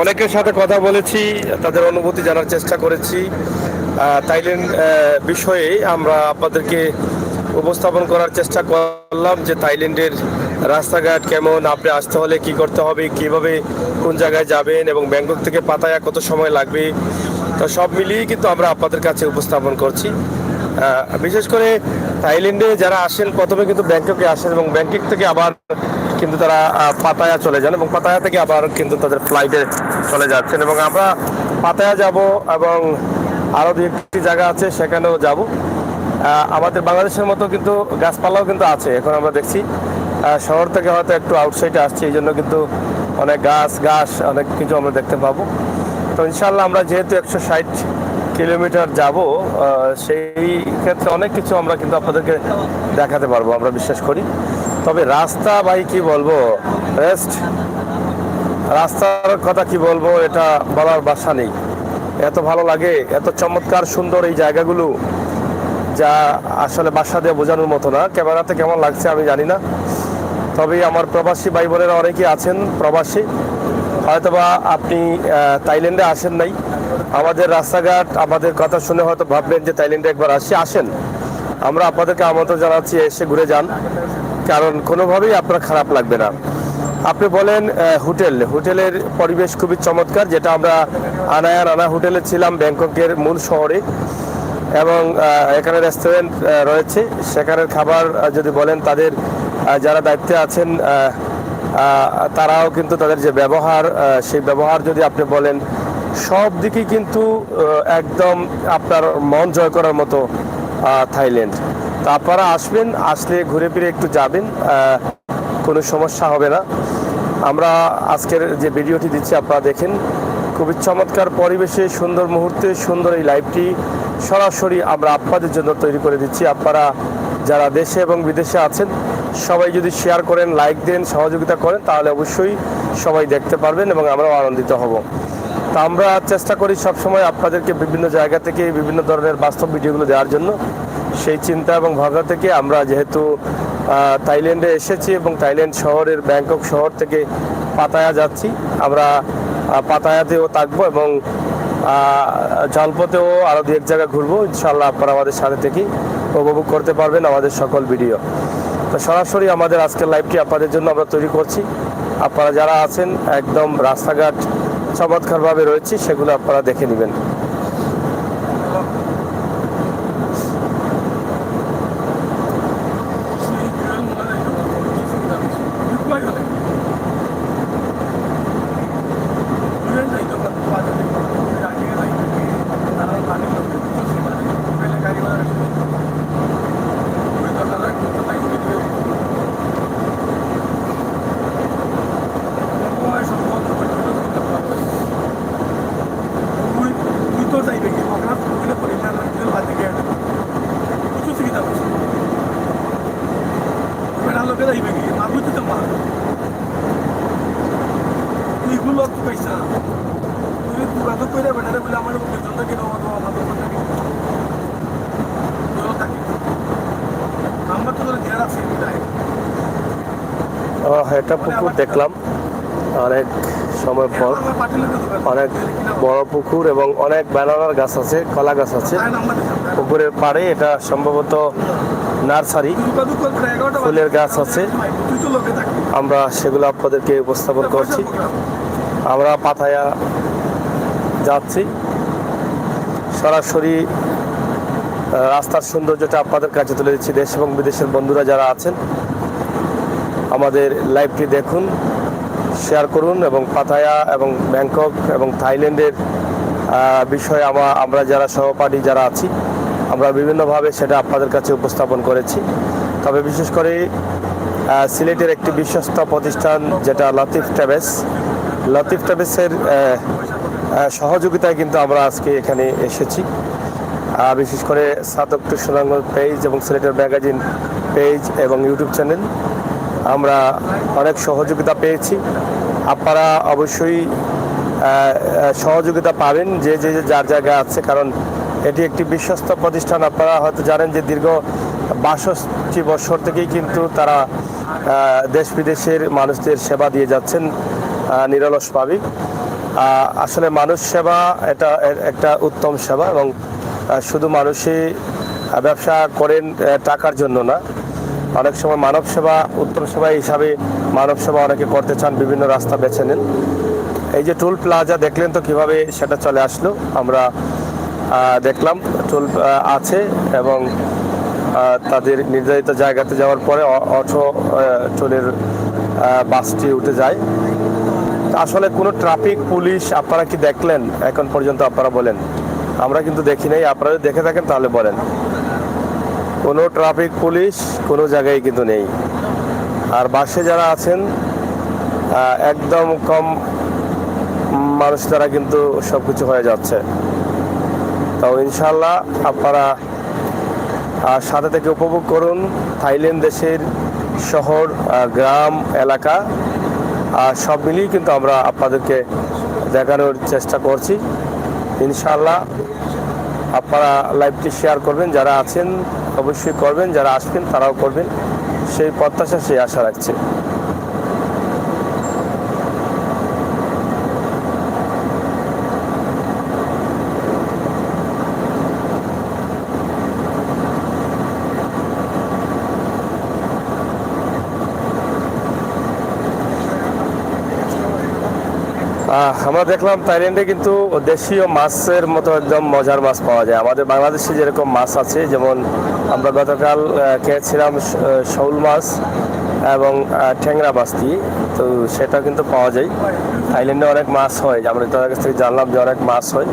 অনেকের সাথে কথা বলেছি, তাদের অনুভূতি জানার চেষ্টা করেছি। থাইল্যান্ড বিষয়ে আমরা আপনাদেরকে উপস্থাপন করার চেষ্টা করলাম যে থাইল্যান্ডের রাস্তাঘাট কেমন, আপনি আসতে হলে কি করতে হবে, কিভাবে কোন জায়গায় যাবেন এবং ব্যাংকক থেকে পাতায়া কত সময় লাগবে। তো সব মিলিয়ে কিন্তু আমরা আপনাদের কাছে উপস্থাপন করছি। বিশেষ করে থাইল্যান্ডে যারা আসেন প্রথমে কিন্তু ব্যাংককে আসেন এবং ব্যাংকক থেকে আবার কিন্তু তারা পাতায়া চলে যান এবং পাতায়া থেকে আবার কিন্তু তাদের ফ্লাইটে চলে যাচ্ছেন। এবং আমরা পাতায়া যাব এবং আরও 2-1টি জায়গা আছে সেখানেও যাব। আমাদের বাংলাদেশের মতো কিন্তু গাছপালাও কিন্তু আছে। এখন আমরা দেখছি শহর থেকে হয়তো একটু আউটসাইডে আসছি, এই জন্য কিন্তু অনেক ঘাস অনেক কিছু আমরা দেখতে পাবো। তো ইনশাল্লাহ আমরা যেহেতু 160 কিলোমিটার যাব, সেই ক্ষেত্রে অনেক কিছু আমরা কিন্তু আপনাদেরকে দেখাতে পারবো, আমরা বিশ্বাস করি। তবে রাস্তা ভাই কি বলবো, রাস্তার কথা কি বলবো, এটা বলার ভাষা নেই। এত ভালো লাগে, এত চমৎকার সুন্দর এই জায়গাগুলো, যা আসলে ভাষা দিয়ে বোঝানোর মতো না। ক্যামেরাতে কেমন লাগছে আমি জানি না, তবে আমার প্রবাসী ভাই বোনেরা অনেকেই আছেন প্রবাসী, হয়তোবা আপনি থাইল্যান্ডে আসেন নাই। আমাদের রাস্তাঘাট, আমাদের কথা শুনে হয়তো ভাববেন যে থাইল্যান্ডে একবার আসেন। আমরা আপনাদেরকে আমন্ত্রণ জানাচ্ছি, এসে ঘুরে যান, কারণ কোনোভাবেই আপনার খারাপ লাগবে না। আপনি বলেন হোটেলের পরিবেশ খুবই চমৎকার, যেটা আমরা আনা হোটেলে ছিলাম ব্যাংককের মূল শহরে, এবং এখানে রেস্টুরেন্ট রয়েছে। সেখানের খাবার যদি বলেন, তাদের যারা দায়িত্বে আছেন তারাও কিন্তু তাদের যে ব্যবহার, সেই ব্যবহার যদি আপনি বলেন, সব দিকেই কিন্তু একদম আপনার মন জয় করার মতো থাইল্যান্ড। তো আপনারা আসবেন, আসলে ঘুরে ফিরে একটু যাবেন, কোনো সমস্যা হবে না। আমরা আজকের যে ভিডিওটি দিচ্ছি আপনারা দেখেন, খুবই চমৎকার পরিবেশে সুন্দর মুহূর্তে সুন্দর এই লাইভটি সরাসরি আমরা আপনাদের জন্য তৈরি করে দিচ্ছি। আপনারা যারা দেশে এবং বিদেশে আছেন সবাই যদি শেয়ার করেন, লাইক দেন, সহযোগিতা করেন, তাহলে অবশ্যই সবাই দেখতে পারবেন এবং আমরাও আনন্দিত হব। তা আমরা চেষ্টা করি সবসময় আপনাদেরকে বিভিন্ন জায়গা থেকে বিভিন্ন ধরনের বাস্তব ভিডিওগুলো দেওয়ার জন্য। সেই চিন্তা এবং ভাবনা থেকে আমরা যেহেতু থাইল্যান্ডে এসেছি এবং থাইল্যান্ড শহরের ব্যাংকক শহর থেকে পাতায়া যাচ্ছি, আমরা পাতায়াতেও থাকবো এবং জলপথেও আরও দু এক জায়গা ঘুরবো। ইনশাল্লাহ আপনারা আমাদের সাথে থেকেই উপভোগ করতে পারবেন আমাদের সকল ভিডিও। তো সরাসরি আমাদের আজকের লাইভটি আপনাদের জন্য আমরা তৈরি করছি। আপনারা যারা আছেন একদম রাস্তাঘাট চমৎকারভাবে রয়েছে, সেগুলো আপনারা দেখে নেবেন। একটা পুকুর দেখলাম অনেক সময় পর, অনেক বড় পুকুর এবং অনেক ব্যানানার গাছ আছে, কলা গাছ আছে পুকুরের পাড়ে। এটা সম্ভবত নার্সারি, ফুলের গাছ আছে। আমরা সেগুলো আপনাদেরকে উপস্থাপন করছি। আমরা পাতায়া যাচ্ছি, সরাসরি রাস্তার সৌন্দর্যটা আপনাদের কাছে তুলে দিচ্ছি। দেশ এবং বিদেশের বন্ধুরা যারা আছেন আমাদের লাইভটি দেখুন, শেয়ার করুন এবং পাতায়া এবং ব্যাংকক এবং থাইল্যান্ডের বিষয়ে আমরা যারা সহপাঠী যারা আছি, আমরা বিভিন্নভাবে সেটা আপনাদের কাছে উপস্থাপন করেছি। তবে বিশেষ করে সিলেটের একটি বিশ্বস্ত প্রতিষ্ঠান যেটা লতিফ ট্রাভেলসের সহযোগিতায় কিন্তু আমরা আজকে এখানে এসেছি। বিশেষ করে সাতক টু সুনামগঞ্জ পেজ এবং সিলেটের ম্যাগাজিন পেজ এবং ইউটিউব চ্যানেল, আমরা অনেক সহযোগিতা পেয়েছি। আপনারা অবশ্যই সহযোগিতা পাবেন যে যার জায়গায় আছে, কারণ এটি একটি বিশ্বস্ত প্রতিষ্ঠান। আপনারা হয়তো জানেন যে দীর্ঘ 62 বছর থেকেই কিন্তু তারা দেশ বিদেশের মানুষদের সেবা দিয়ে যাচ্ছেন নিরলসভাবে। আসলে মানুষ সেবা এটা একটা উত্তম সেবা, এবং শুধু মানুষই ব্যবসা করেন টাকার জন্য না, অনেক সময় মানব সেবা উত্তম সেবা হিসাবে মানব সেবা অনেকে করতে চান, বিভিন্ন রাস্তা বেছে নেন। এই যে টোল প্লাজা দেখলেন তো কিভাবে সেটা চলে আসলো, আমরা দেখলাম টোল আছে এবং তাদের নির্ধারিত জায়গাতে যাওয়ার পরে টোলের বাসটি উঠে যায়। আসলে কোনো ট্রাফিক পুলিশ আপনারা কি দেখলেন এখন পর্যন্ত? আপনারা বলেন। আমরা কিন্তু দেখি নাই, আপনারা দেখে থাকেন তাহলে বলেন। কোনো ট্রাফিক পুলিশ কোনো জায়গায় কিন্তু নেই। আর বাসে যারা আছেন একদম কম মানুষ দ্বারা কিন্তু সব কিছু হয়ে যাচ্ছে। তো ইনশাল্লাহ আপনারা সাথে থেকে উপভোগ করুন থাইল্যান্ড দেশের শহর, গ্রাম, এলাকা সব মিলিয়ে কিন্তু আমরা আপনাদেরকে দেখানোর চেষ্টা করছি। ইনশাল্লাহ আপনারা লাইভটি শেয়ার করবেন, যারা আছেন অবশ্যই করবেন, যারা আসবেন তারাও করবেন, সেই প্রত্যাশা সেই আশা রাখছি। আমরা দেখলাম থাইল্যান্ডে কিন্তু দেশীয় মাছের মতো একদম মজার মাছ পাওয়া যায়। আমাদের বাংলাদেশে যেরকম মাছ আছে, যেমন আমরা গতকাল খেয়েছিলাম শৌল মাছ এবং ট্যাংরা মাছ দিয়ে, তো সেটা কিন্তু পাওয়া যায়। থাইল্যান্ডে অনেক মাছ হয়, আমরা তাদের কাছ থেকে জানলাম যে অনেক মাছ হয়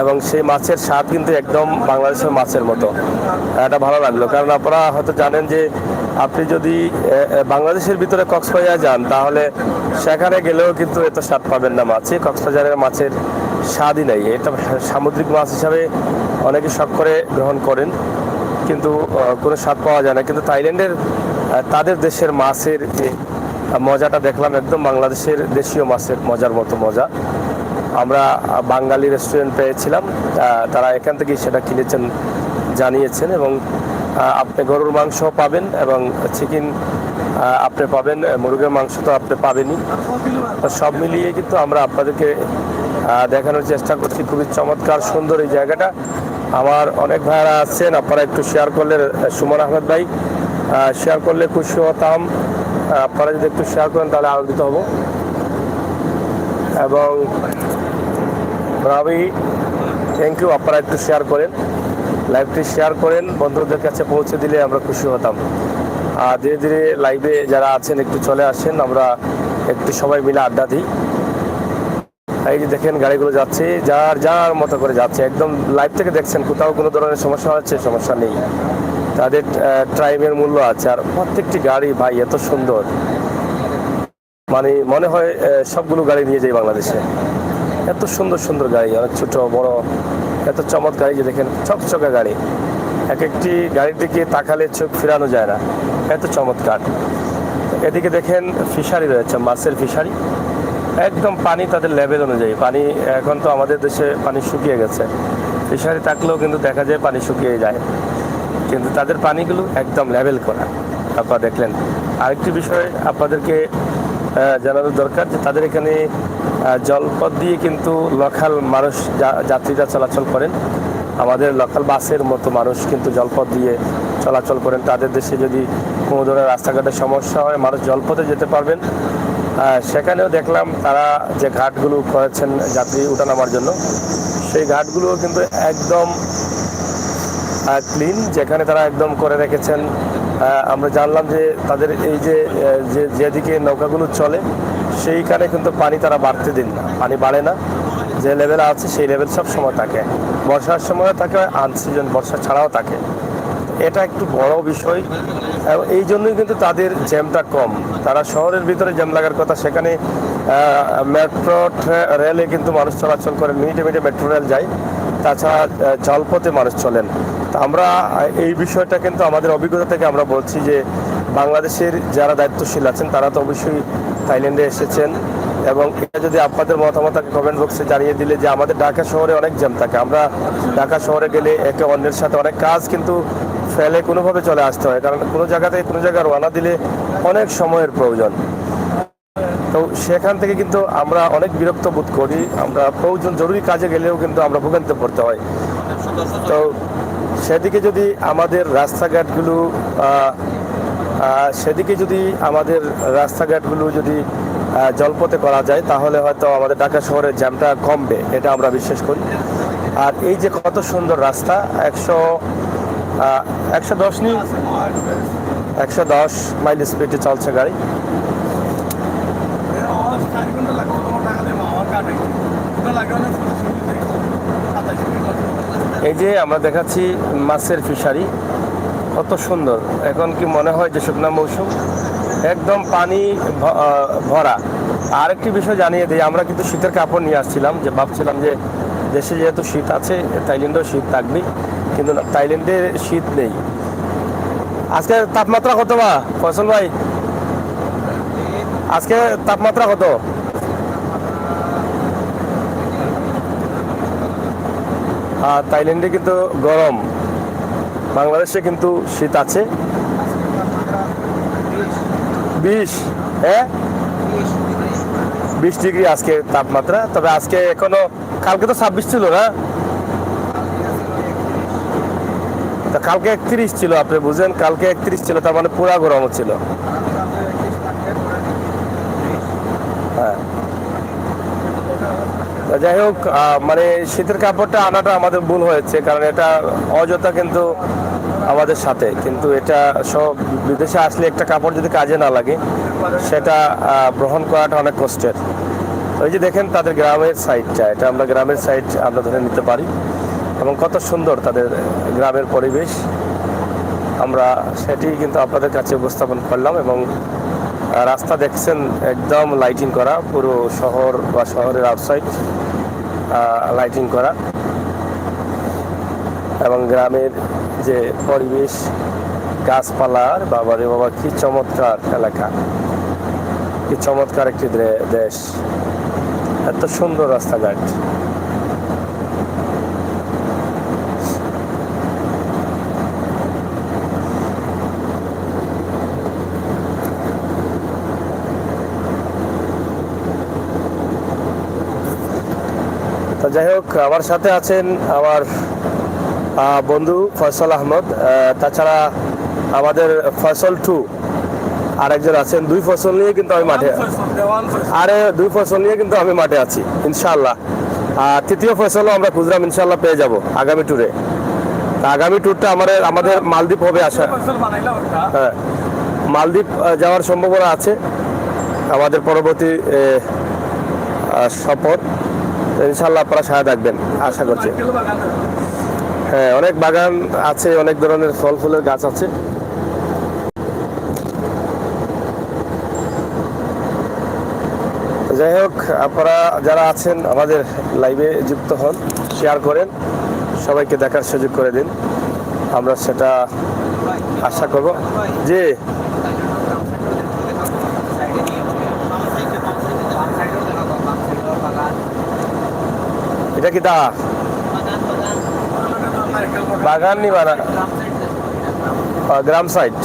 এবং সেই মাছের স্বাদ কিন্তু একদম বাংলাদেশের মাছের মতো। এটা ভালো লাগলো, কারণ আপনারা হয়তো জানেন যে আপনি যদি বাংলাদেশের ভিতরে কক্সবাজার যান তাহলে সেখানে গেলেও কিন্তু এত স্বাদ পাবেন না মাছে। কক্সবাজারের মাছের স্বাদই নেই, এটা সামুদ্রিক মাছ হিসাবে অনেকে শখ করে গ্রহণ করেন, কিন্তু কোনো স্বাদ পাওয়া যায় না। কিন্তু থাইল্যান্ডের তাদের দেশের মাছের যে মজাটা দেখলাম, একদম বাংলাদেশের দেশীয় মাছের মজার মতো মজা। আমরা বাঙালি রেস্টুরেন্ট পেয়েছিলাম, তারা এখান থেকেই সেটা কিনেছেন, জানিয়েছেন। এবং আপনি গরুর মাংস পাবেন এবং চিকেন আপনি পাবেন, মুরগির মাংস তো আপনি পাবেনই। তো সব মিলিয়ে কিন্তু আমরা আপনাদেরকে দেখানোর চেষ্টা করছি। খুবই চমৎকার সুন্দর এই জায়গাটা। আমার অনেক ভাইয়ারা আছেন, আপনারা একটু শেয়ার করলে, সুমন আহমেদ ভাই শেয়ার করলে খুশি হতাম। আপনারা যদি একটু শেয়ার করেন তাহলে আনন্দিত হব। এবং রবি, থ্যাংক ইউ, আপনারা একটু শেয়ার করেন, লাইভটি শেয়ার করেন, বন্ধুদের কাছে পৌঁছে দিলে আমরা খুশি হতাম। আর ধীরে ধীরে লাইভে যারা আছেন একটু চলে আসেন, আমরা একটু সবাই মিলে আড্ডা দিই। এই যে দেখেন গাড়িগুলো যাচ্ছে, যার যার মতো করে যাচ্ছে, একদম লাইভ থেকে দেখছেন, কোথাও কোনো ধরনের সমস্যা হচ্ছে, সমস্যা নেই। তাদের টাইমের মূল্য আছে। আর প্রত্যেকটি গাড়ি ভাই এত সুন্দর, মানে মনে হয় সবগুলো গাড়ি নিয়ে যাই বাংলাদেশে। এত সুন্দর সুন্দর গাড়ি, অনেক ছোট বড়, এত চমৎকার। যে দেখেন চকচকে গাড়ি, এক একটি গাড়ির দিকে তাকালে চোখ ফেরানো যায় না, এত চমৎকার। এদিকে দেখেন ফিশারি রয়েছে, মাছের ফিশারি, একদম পানি তাদের লেভেল অনুযায়ী। পানি এখন তো আমাদের দেশে পানি শুকিয়ে গেছে, ফিশারি থাকলেও কিন্তু দেখা যায় পানি শুকিয়ে যায়, কিন্তু তাদের পানিগুলো একদম লেভেল করা। আপনারা দেখলেন। আরেকটি বিষয় আপনাদেরকে জানানো দরকার যে তাদের এখানে জলপথ দিয়ে কিন্তু লোকাল মানুষ, যাত্রীরা চলাচল করেন। আমাদের লোকাল বাসের মতো মানুষ কিন্তু জলপথ দিয়ে চলাচল করেন। তাদের দেশে যদি কোনো ধরনের রাস্তাঘাটের সমস্যা হয়, মানুষ জলপথে যেতে পারবেন। সেখানেও দেখলাম তারা যে ঘাটগুলো করেছেন যাত্রী ওঠানামার জন্য, সেই ঘাটগুলো কিন্তু একদম ক্লিন, যেখানে তারা একদম করে রেখেছেন। আমরা জানলাম যে তাদের এই যে যেদিকে নৌকাগুলো চলে সেইখানে কিন্তু পানি তারা বাড়তে দিন না, পানি বাড়ে না, যে লেভেল আছে সেই লেভেল সব সময় থাকে। বর্ষার সময় থাকে, আনসিজন বর্ষা ছাড়াও থাকে। এটা একটু বড় বিষয়, এই জন্যই কিন্তু তাদের জ্যামটা কম। তারা শহরের ভিতরে জ্যাম লাগার কথা, সেখানে মেট্রো রেলে কিন্তু মানুষ চলাচল করেন, মিনিটে মিনিটে মেট্রো রেল যায়, তাছাড়া জলপথে মানুষ চলেন। তা আমরা এই বিষয়টা কিন্তু আমাদের অভিজ্ঞতা থেকে আমরা বলছি যে বাংলাদেশের যারা দায়িত্বশীল আছেন তারা তো অবশ্যই থাইল্যান্ডে এসেছেন, এবং এটা যদি আপনাদের মতামত কমেন্ট বক্সে জানিয়ে দিলে যে আমাদের ঢাকা শহরে অনেক জ্যাম থাকে। আমরা ঢাকা শহরে গেলে একে অন্যের সাথে অনেক কাজ কিন্তু ফেলে কোনোভাবে চলে আসতে হয়, কারণ কোনো জায়গা থেকে কোনো জায়গায় রওনা দিলে অনেক সময়ের প্রয়োজন। তো সেখান থেকে কিন্তু আমরা অনেক বিরক্ত বোধ করি, আমরা প্রয়োজন জরুরি কাজে গেলেও কিন্তু আমরা ভোগান্তিতে পড়তে হয়। তো সেদিকে যদি আমাদের রাস্তাঘাটগুলো যদি জলপথে করা যায় তাহলে হয়তো আমাদের ঢাকা শহরের জ্যামটা কমবে, এটা আমরা বিশ্বাস করি। আর এই যে কত সুন্দর রাস্তা, 110 মাইল স্পিডে চলছে গাড়ি। এই যে আমরা দেখাচ্ছি মাছের ফিশারি, কত সুন্দর। এখন কি মনে হয় যে শুকনা মৌসুম, একদম পানি ভরা। আরেকটি বিষয় জানিয়ে দিই, আমরা কিন্তু শীতের কাপড় নিয়ে আসছিলাম, যে ভাবছিলাম যে দেশে যেহেতু শীত আছে থাইল্যান্ডেও শীত থাকবে, কিন্তু না, থাইল্যান্ডে শীত নেই। আজকে তাপমাত্রা কত বা ফয়সল ভাই? আজকে তাপমাত্রা কত? থাইল্যান্ডে কিন্তু গরম, বাংলাদেশে কিন্তু শীত আছে। 20, হ্যাঁ 20 ডিগ্রি আজকে তাপমাত্রা। তবে আজকে এখনো, কালকে তো 26 ছিল না, তা কালকে 31 ছিল। আপনি বুঝেন, কালকে 31 ছিল, তার মানে পুরা গরম ছিল। হ্যাঁ, যাই হোক, মানে শীতের কাপড়টা আনাটা আমাদের ভুল হয়েছে, কারণ এটা অযথা কিন্তু আমাদের সাথে, কিন্তু এটা সব বিদেশে আসলে একটা কাপড় যদি কাজে না লাগে সেটা গ্রহণ করাটা অনেক কষ্টের। ওই যে দেখেন তাদের গ্রামের সাইডটা, এটা আমরা গ্রামের সাইড আমরা ধরে নিতে পারি, এবং কত সুন্দর তাদের গ্রামের পরিবেশ, আমরা সেটি কিন্তু আপনাদের কাছে উপস্থাপন করলাম। এবং রাস্তা দেখছেন একদম লাইটিং করা, পুরো শহর বা শহরের আউটসাইড লাইটিং করা, এবং গ্রামের যে পরিবেশ, গাছপালার, বাবারে বাবা কি চমৎকার এলাকা, কি চমৎকার একটি দেশ, এত সুন্দর রাস্তাঘাট। তো যাই হোক, আমার সাথে আছেন আমার বন্ধু ফয়সল আহমদ, তাছাড়া আমাদের ফয়সল 2 আরেকজন আছেন। 2 ফসল নিয়ে কিন্তু আমি মাঠে, আরে 2 ফসল নিয়ে কিন্তু আমি মাঠে আছি ইনশাআল্লাহ। আর 3য় ফসলও আমরা খুঁজলাম, ইনশাআল্লাহ পেয়ে যাব আগামী ট্যুরে। আগামী ট্যুরটা আমাদের মালদ্বীপ হবে আশা। হ্যাঁ, মালদ্বীপ যাওয়ার সম্ভাবনা আছে আমাদের পরবর্তী সফর। ইনশাআল্লাহ আপনারা সাথে থাকবেন আশা করছি। হ্যাঁ, অনেক বাগান আছে, অনেক ধরনের ফল ফুলের গাছ আছে। যাই হোক, আপনারা যারা আছেন আমাদের লাইভে যুক্ত হন, শেয়ার করেন, সবাইকে দেখার সুযোগ করে দিন, আমরা সেটা আশা করব। জি, এটা কি তা বাগান নি বানা গ্রাম সাইড?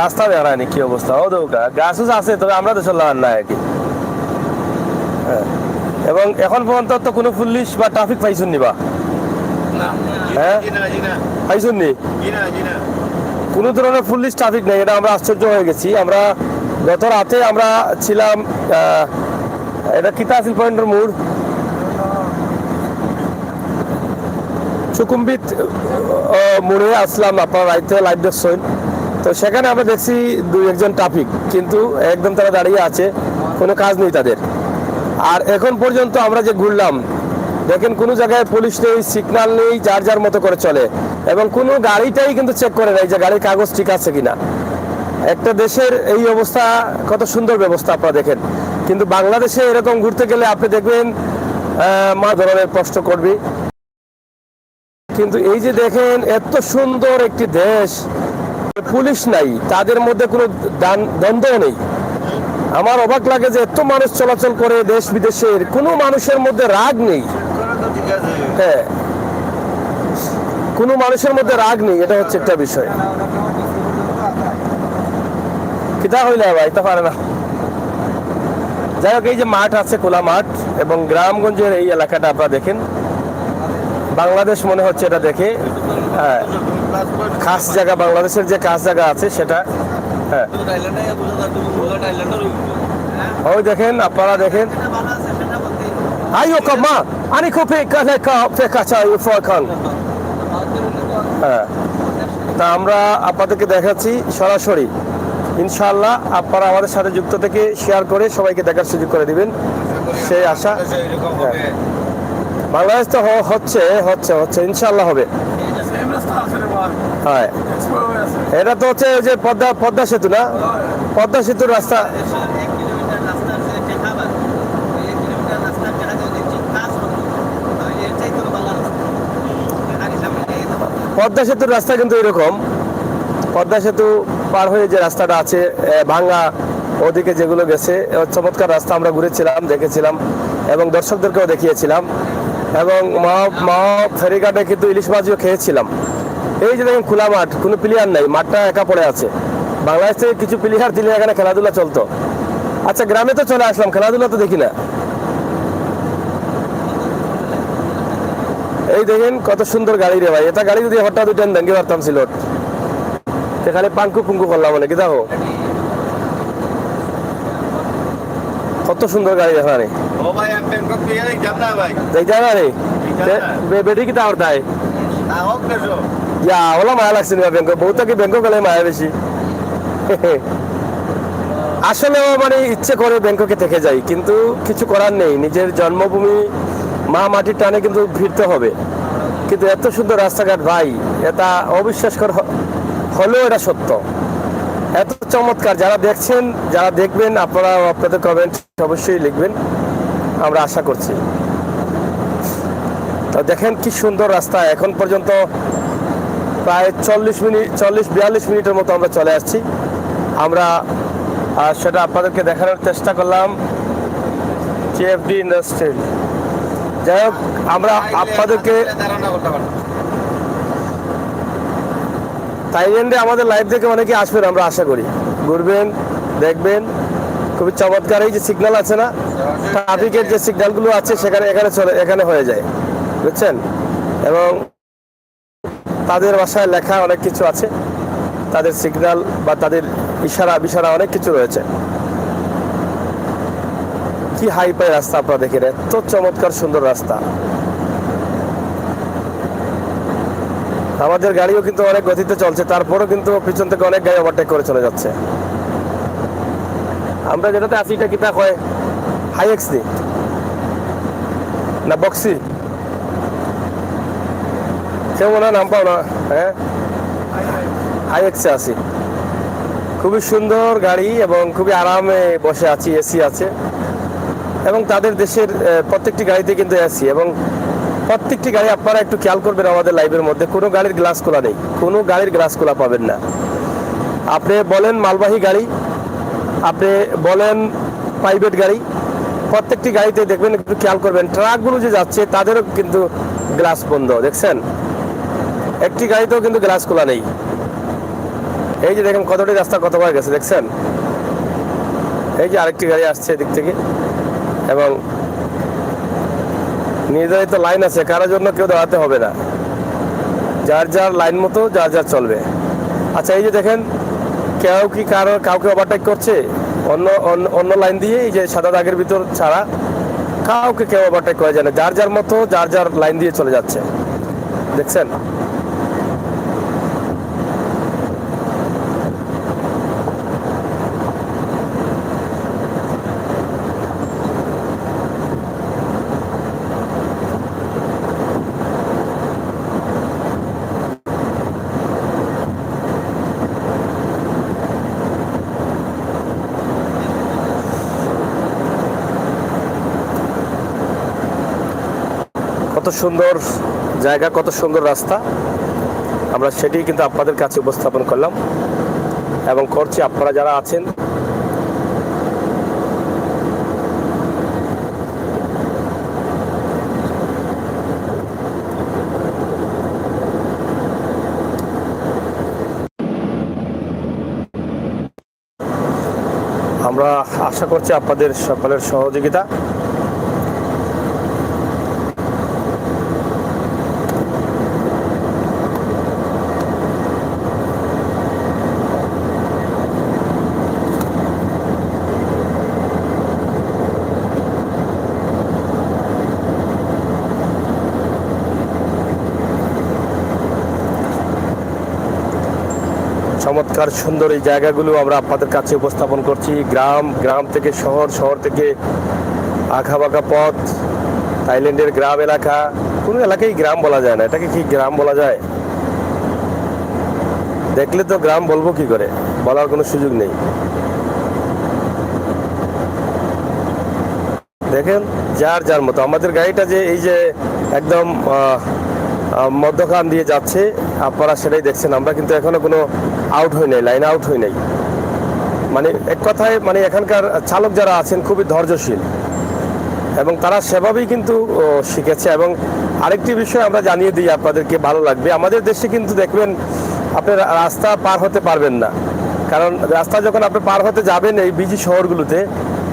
রাস্তা দেখা হয়নি, কি অবস্থা? ও দৌকা গাছ আছে, তবে আমরা দেশের লাগান না আর কি। হ্যাঁ, এবং এখন পর্যন্ত তো কোনো পুলিশ বা ট্রাফিক পাইছুন নি বা? হ্যাঁ, পাইছুন নি? কোনো ধরনের পুলিশ ট্রাফিক নেই, এটা আমরা আশ্চর্য হয়ে গেছি। আমরা গত রাতে আমরা ছিলাম, এটা কিতা আছিল পয়েন্টের মোড়, সুকুম্বিত মোড়ে আসলাম, আপনার রাইতে লাইভ দেখছেন। তো সেখানে আমরা দেখছি 2-1 জন ট্রাফিক, কিন্তু একদম তারা দাঁড়িয়ে আছে, কোনো কাজ নেই তাদের। আর এখন পর্যন্ত আমরা যে ঘুরলাম, দেখেন কোনো জায়গায় পুলিশ নেই, সিগন্যাল নেই, যার যার মতো করে চলে, এবং কোনো গাড়িটাই কিন্তু চেক করে নাই যে গাড়ির কাগজ ঠিক আছে কিনা। একটা দেশের এই অবস্থা, কত সুন্দর ব্যবস্থা আপনারা দেখেন। কিন্তু বাংলাদেশে এরকম ঘুরতে গেলে আপনি দেখবেন মা ধরনের কষ্ট করবে। কিন্তু এই যে দেখেন, এত সুন্দর একটি দেশ, পুলিশ নাই, তাদের মধ্যে কোনো দ্বন্দ্ব নেই। আমার অবাক লাগে যে এত মানুষ চলাচল করে দেশ বিদেশের, কোনো মানুষের মধ্যে রাগ নেই। হ্যাঁ, কোনো মানুষের মধ্যে রাগ নেই, এটা হচ্ছে একটা বিষয়। কিতা হইলে ভাই, তা পারে না। যাই হোক, এই যে মাঠ আছে, খোলা মাঠ, এবং গ্রামগঞ্জের এই এলাকাটা আপনারা দেখেন, বাংলাদেশ মনে হচ্ছে এটা দেখে। হ্যাঁ, খাস জায়গা, বাংলাদেশের যে খাস জায়গা আছে সেটা। হ্যাঁ, ওই দেখেন, আপনারা দেখেন। আইও কামা আনি কোপে কালে কা ফেকা চাই ফরখান। হ্যাঁ, তা আমরা আপনাদেরকে দেখাচ্ছি সরাসরি। ইনশাআল্লাহ আপনারা আমাদের সাথে যুক্ত থেকে শেয়ার করে সবাইকে দেখার সুযোগ করে দিবেন, সেই আশা। হ্যাঁ, বাংলাদেশ তো হচ্ছে হচ্ছে হচ্ছে ইনশাল্লাহ হবে। সেম রাস্তা আছে রে ভাই, হ্যাঁ, এক্সপ্লোর হয়ে আছে। এটা তো হচ্ছে ওই যে পদ্মা সেতু না, পদ্মা সেতুর রাস্তা। 1 কিলোমিটার রাস্তা আছে টেকাবার, 1 কিলোমিটার রাস্তা যেটা দেখছি কাজ হতো, এর চাইতে ভালো রাস্তা গাড়ি সামনে দিয়ে যেতে পারবে। পদ্মা সেতুর রাস্তা কিন্তু এরকম, পদ্মা সেতু পার হয়ে যে রাস্তাটা আছে ভাঙ্গা ওদিকে যেগুলো গেছে, চমৎকার রাস্তা। আমরা ঘুরেছিলাম, দেখেছিলাম এবং দর্শকদেরকেও দেখিয়েছিলাম এবং মা ফেরিঘাটে কিন্তু ইলিশ মাছও খেয়েছিলাম। এই যে দেখেন খোলা মাঠ, কোনো প্লেয়ার নাই, মাঠটা একা পড়ে আছে। বাংলাদেশ থেকে কিছু প্লেয়ার দিলে এখানে খেলাধুলা চলতো। আচ্ছা, গ্রামে তো চলে আসলাম, খেলাধুলা তো দেখি না। এই দেখেন কত সুন্দর গাড়ি রে ভাই, এটা গাড়ি যদি হঠাৎ উঠেন ভেঙে পারতাম সিলট। সেখানে পাঙ্কু পুঙ্কু করলাম বলে কি দেখো কত সুন্দর গাড়ি দেখা রে। ও ভাই আমি ব্যাংকক গিয়ে যাব না ভাই, দেখতে না রে বেটি কি তার তাই না হোক না সো ইয়া ওলা মায়া লাগছে না ব্যাংকক, বহুত কি ব্যাংকক গেলে মায়া বেশি। আসলে মানে ইচ্ছে করে ব্যাংককে থেকে যাই, কিন্তু কিছু করার নেই, নিজের জন্মভূমি মা মাটির টানে কিন্তু ফিরতে হবে। কিন্তু এত সুন্দর রাস্তাঘাট ভাই, এটা অবিশ্বাস কর হলেও এটা সত্য, এত চমৎকার। যারা দেখছেন, যারা দেখবেন, আপনারা আপনাদের কমেন্ট অবশ্যই লিখবেন, আমরা আশা করছি। তো দেখেন কি সুন্দর রাস্তা। এখন পর্যন্ত প্রায় 40-42 মিনিটের মতো আমরা চলে আসছি। আমরা সেটা আপনাদেরকে দেখানোর চেষ্টা করলাম কেএফডি ইন্ডাস্ট্রিয়াল। যাই হোক, আমরা আপনাদেরকে ধারণা করতে পারবো। থাইল্যান্ডে আমাদের লাইভ দেখে অনেকে আসবেন, আমরা আশা করি ঘুরবেন, দেখবেন। খুবই চমৎকার। এই যে সিগন্যাল আছে না, ট্রাফিকের যে সিগন্যালগুলো আছে সেখানে এখানে হয়ে যায়, বুঝছেন। এবং তাদের ভাষায় লেখা অনেক কিছু আছে, তাদের সিগন্যাল বা তাদের ইশারা বিশারা অনেক কিছু রয়েছে। কি হাই পাই রাস্তা আপনারা দেখেন, এত চমৎকার সুন্দর রাস্তা। আমাদের গাড়িও কিন্তু অনেক গতিতে চলছে, তারপরেও কিন্তু পিছন থেকে অনেক গাড়ি ওভারটেক করে চলে যাচ্ছে। আমরা যেটাতে আছি এটা কিতা কয়, হাই এক্সি না বক্সি, কেউ মনে হয় নাম পাও না। হ্যাঁ, হাই এক্সে আছি। খুবই সুন্দর গাড়ি এবং খুবই আরামে বসে আছি, এসি আছে এবং তাদের দেশের প্রত্যেকটি গাড়িতে কিন্তু এসি। এবং প্রত্যেকটি গাড়ি আপনারা একটু খেয়াল করবেন, আমাদের লাইভের মধ্যে কোনো গাড়ির গ্লাস খোলা নেই, কোনো গাড়ির গ্লাস খোলা পাবেন না। আপনি বলেন মালবাহী গাড়ি, আপনি বলেন প্রাইভেট গাড়ি, প্রত্যেকটি গাড়িতে দেখবেন, একটু খেয়াল করবেন, ট্রাকগুলো যে যাচ্ছে তাদেরও কিন্তু গ্লাস বন্ধ। দেখছেন, একটি গাড়িতেও কিন্তু গ্লাস খোলা নেই। এই যে দেখেন কতটি রাস্তা কতবার গেছে, দেখছেন। এই যে আরেকটি গাড়ি আসছে এদিক থেকে এবং নির্ধারিত লাইন আছে, কারোর জন্য কেউ দাঁড়াতে হবে না, যার যার লাইন মতো যার যার চলবে। আচ্ছা, এই যে দেখেন কেউ কি কাউকে ওভারটেক করছে অন্য লাইন দিয়ে, এই যে সাদা দাগের ভিতর ছাড়া কাউকে কেউ ওভারটেক করে যায় না, যার যার মতো যার যার লাইন দিয়ে চলে যাচ্ছে, দেখছেন। কত সুন্দর জায়গা, কত সুন্দর রাস্তা, আমরা সেটি কিন্তু আপনাদের কাছে উপস্থাপন করলাম এবং করছি। আপনারা যারা আছেন আমরা আশা করছি আপনাদের সকলের সহযোগিতা। চমৎকার সুন্দর এই জায়গাগুলো আমরা আপনাদের কাছে উপস্থাপন করছি। গ্রাম থেকে শহর, শহর থেকে আঁকাবাঁকা পথ, থাইল্যান্ডের গ্রাম এলাকা, কোনো এলাকায় গ্রাম বলা যায় না, এটাকে কি গ্রাম বলা যায়? দেখলে তো গ্রাম বলবো কি করে, বলার কোনো সুযোগ নেই। দেখেন যার যার মতো আমাদের গাড়িটা যে এই যে একদম মধ্যখান দিয়ে যাচ্ছে, আপনারা সেটাই দেখছেন। আমরা কিন্তু এখনো কোনো আউট হই নাই, লাইন আউট হই নাই। মানে এক কথায় মানে এখানকার চালক যারা আছেন খুবই ধৈর্যশীল এবং তারা সেভাবেই কিন্তু শিখেছে। এবং আরেকটি বিষয় আমরা জানিয়ে দিই আপনাদেরকে, ভালো লাগবে, আমাদের দেশে কিন্তু দেখবেন আপনি রাস্তা পার হতে পারবেন না, কারণ রাস্তা যখন আপনি পার হতে যাবেন এই বিজি শহরগুলোতে,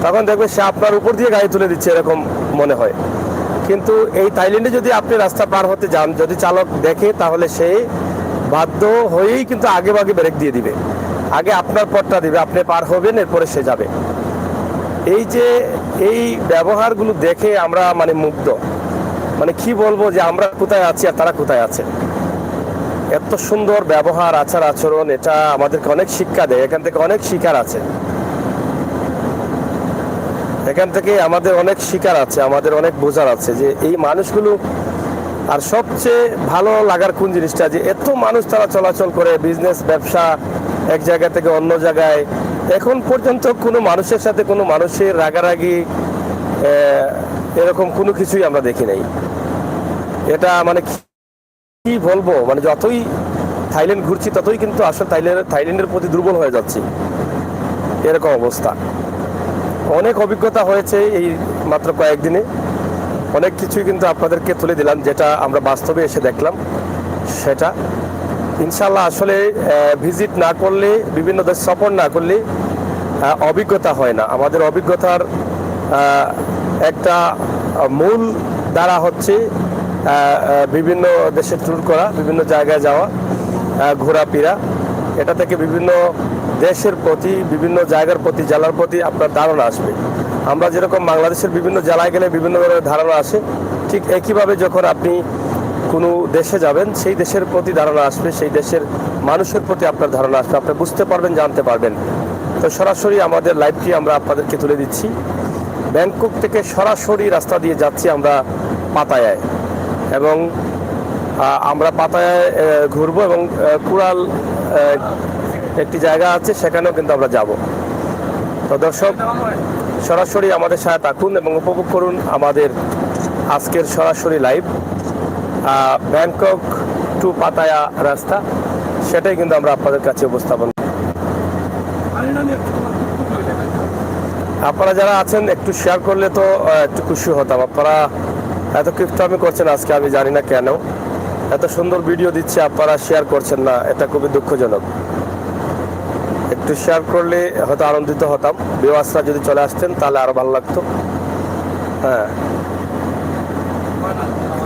তখন দেখবেন সে আপনার উপর দিয়ে গাড়ি তুলে দিচ্ছে, এরকম মনে হয়। কিন্তু এই থাইল্যান্ডে যদি আপনি রাস্তা পার হতে যান, যদি চালক দেখে, তাহলে সে বাধ্য হয়েই কিন্তু আগে ভাগে ব্রেক দিয়ে দিবে, আগে আপনার পথটা দিবে, আপনি পার হবেন, এরপরে সে যাবে। এই যে এই ব্যবহারগুলো দেখে আমরা মানে মুগ্ধ, মানে কি বলবো যে আমরা কোথায় আছি আর তারা কোথায় আছে। এত সুন্দর ব্যবহার, আচার আচরণ, এটা আমাদেরকে অনেক শিক্ষা দেয়। এখান থেকে অনেক শিকার আছে, এখান থেকে আমাদের অনেক শিকার আছে, আমাদের অনেক বোঝার আছে যে এই মানুষগুলো। আর সবচেয়ে ভালো লাগার কোন জিনিসটা, যে এত মানুষ তারা চলাচল করে, বিজনেস ব্যবসা এক জায়গা থেকে অন্য জায়গায়। এখন পর্যন্ত কোনো মানুষের সাথে কোনো মানুষের রাগারাগি এরকম কোনো কিছুই আমরা দেখি নাই। এটা মানে কি বলবো, মানে যতই থাইল্যান্ড ঘুরছি ততই কিন্তু আসলে থাইল্যান্ডের প্রতি দুর্বল হয়ে যাচ্ছি, এরকম অবস্থা। অনেক অভিজ্ঞতা হয়েছে এই মাত্র কয়েকদিনে, অনেক কিছুই কিন্তু আপনাদেরকে তুলে দিলাম, যেটা আমরা বাস্তবে এসে দেখলাম। সেটা ইনশাল্লাহ আসলে ভিজিট না করলে, বিভিন্ন দেশ সফর না করলে অভিজ্ঞতা হয় না। আমাদের অভিজ্ঞতার একটা মূল দ্বারা হচ্ছে বিভিন্ন দেশে ট্যুর করা, বিভিন্ন জায়গায় যাওয়া, ঘোরাফেরা। এটা থেকে বিভিন্ন দেশের প্রতি, বিভিন্ন জায়গার প্রতি, জেলার প্রতি আপনার ধারণা আসবে। আমরা যেরকম বাংলাদেশের বিভিন্ন জেলায় গেলে বিভিন্ন ধরনের ধারণা আসে, ঠিক একইভাবে যখন আপনি কোনো দেশে যাবেন, সেই দেশের প্রতি ধারণা আসবে, সেই দেশের মানুষের প্রতি আপনার ধারণা আসবে, আপনি বুঝতে পারবেন, জানতে পারবেন। তো সরাসরি আমাদের লাইভটি আমরা আপনাদেরকে তুলে দিচ্ছি। ব্যাংকক থেকে সরাসরি রাস্তা দিয়ে যাচ্ছি আমরা পাতায়ায়, এবং আমরা পাতায়ায় ঘুরবো, এবং কুড়াল একটি জায়গা আছে, সেখানেও কিন্তু আমরা যাব। তো দর্শক সরাসরি আমাদের সাথে থাকুন এবং উপভোগ করুন আমাদের আজকের সরাসরি লাইভ। ব্যাংকক টু পাতায়া রাস্তা, সেটাই কিন্তু আমরা আপনাদের কাছে উপস্থাপন। আপনারা যারা আছেন একটু শেয়ার করলে তো একটু খুশি হতাম। আপনারা এত কিফটামি করছেন আজকে, আমি জানি না কেন। এত সুন্দর ভিডিও দিচ্ছে, আপনারা শেয়ার করছেন না, এটা খুবই দুঃখজনক। একটু শেয়ার করলে হয়তো আনন্দিত হতাম, ভিউয়ার্সরা যদি চলে আসতেন তাহলে আরো ভালো লাগতো। হ্যাঁ,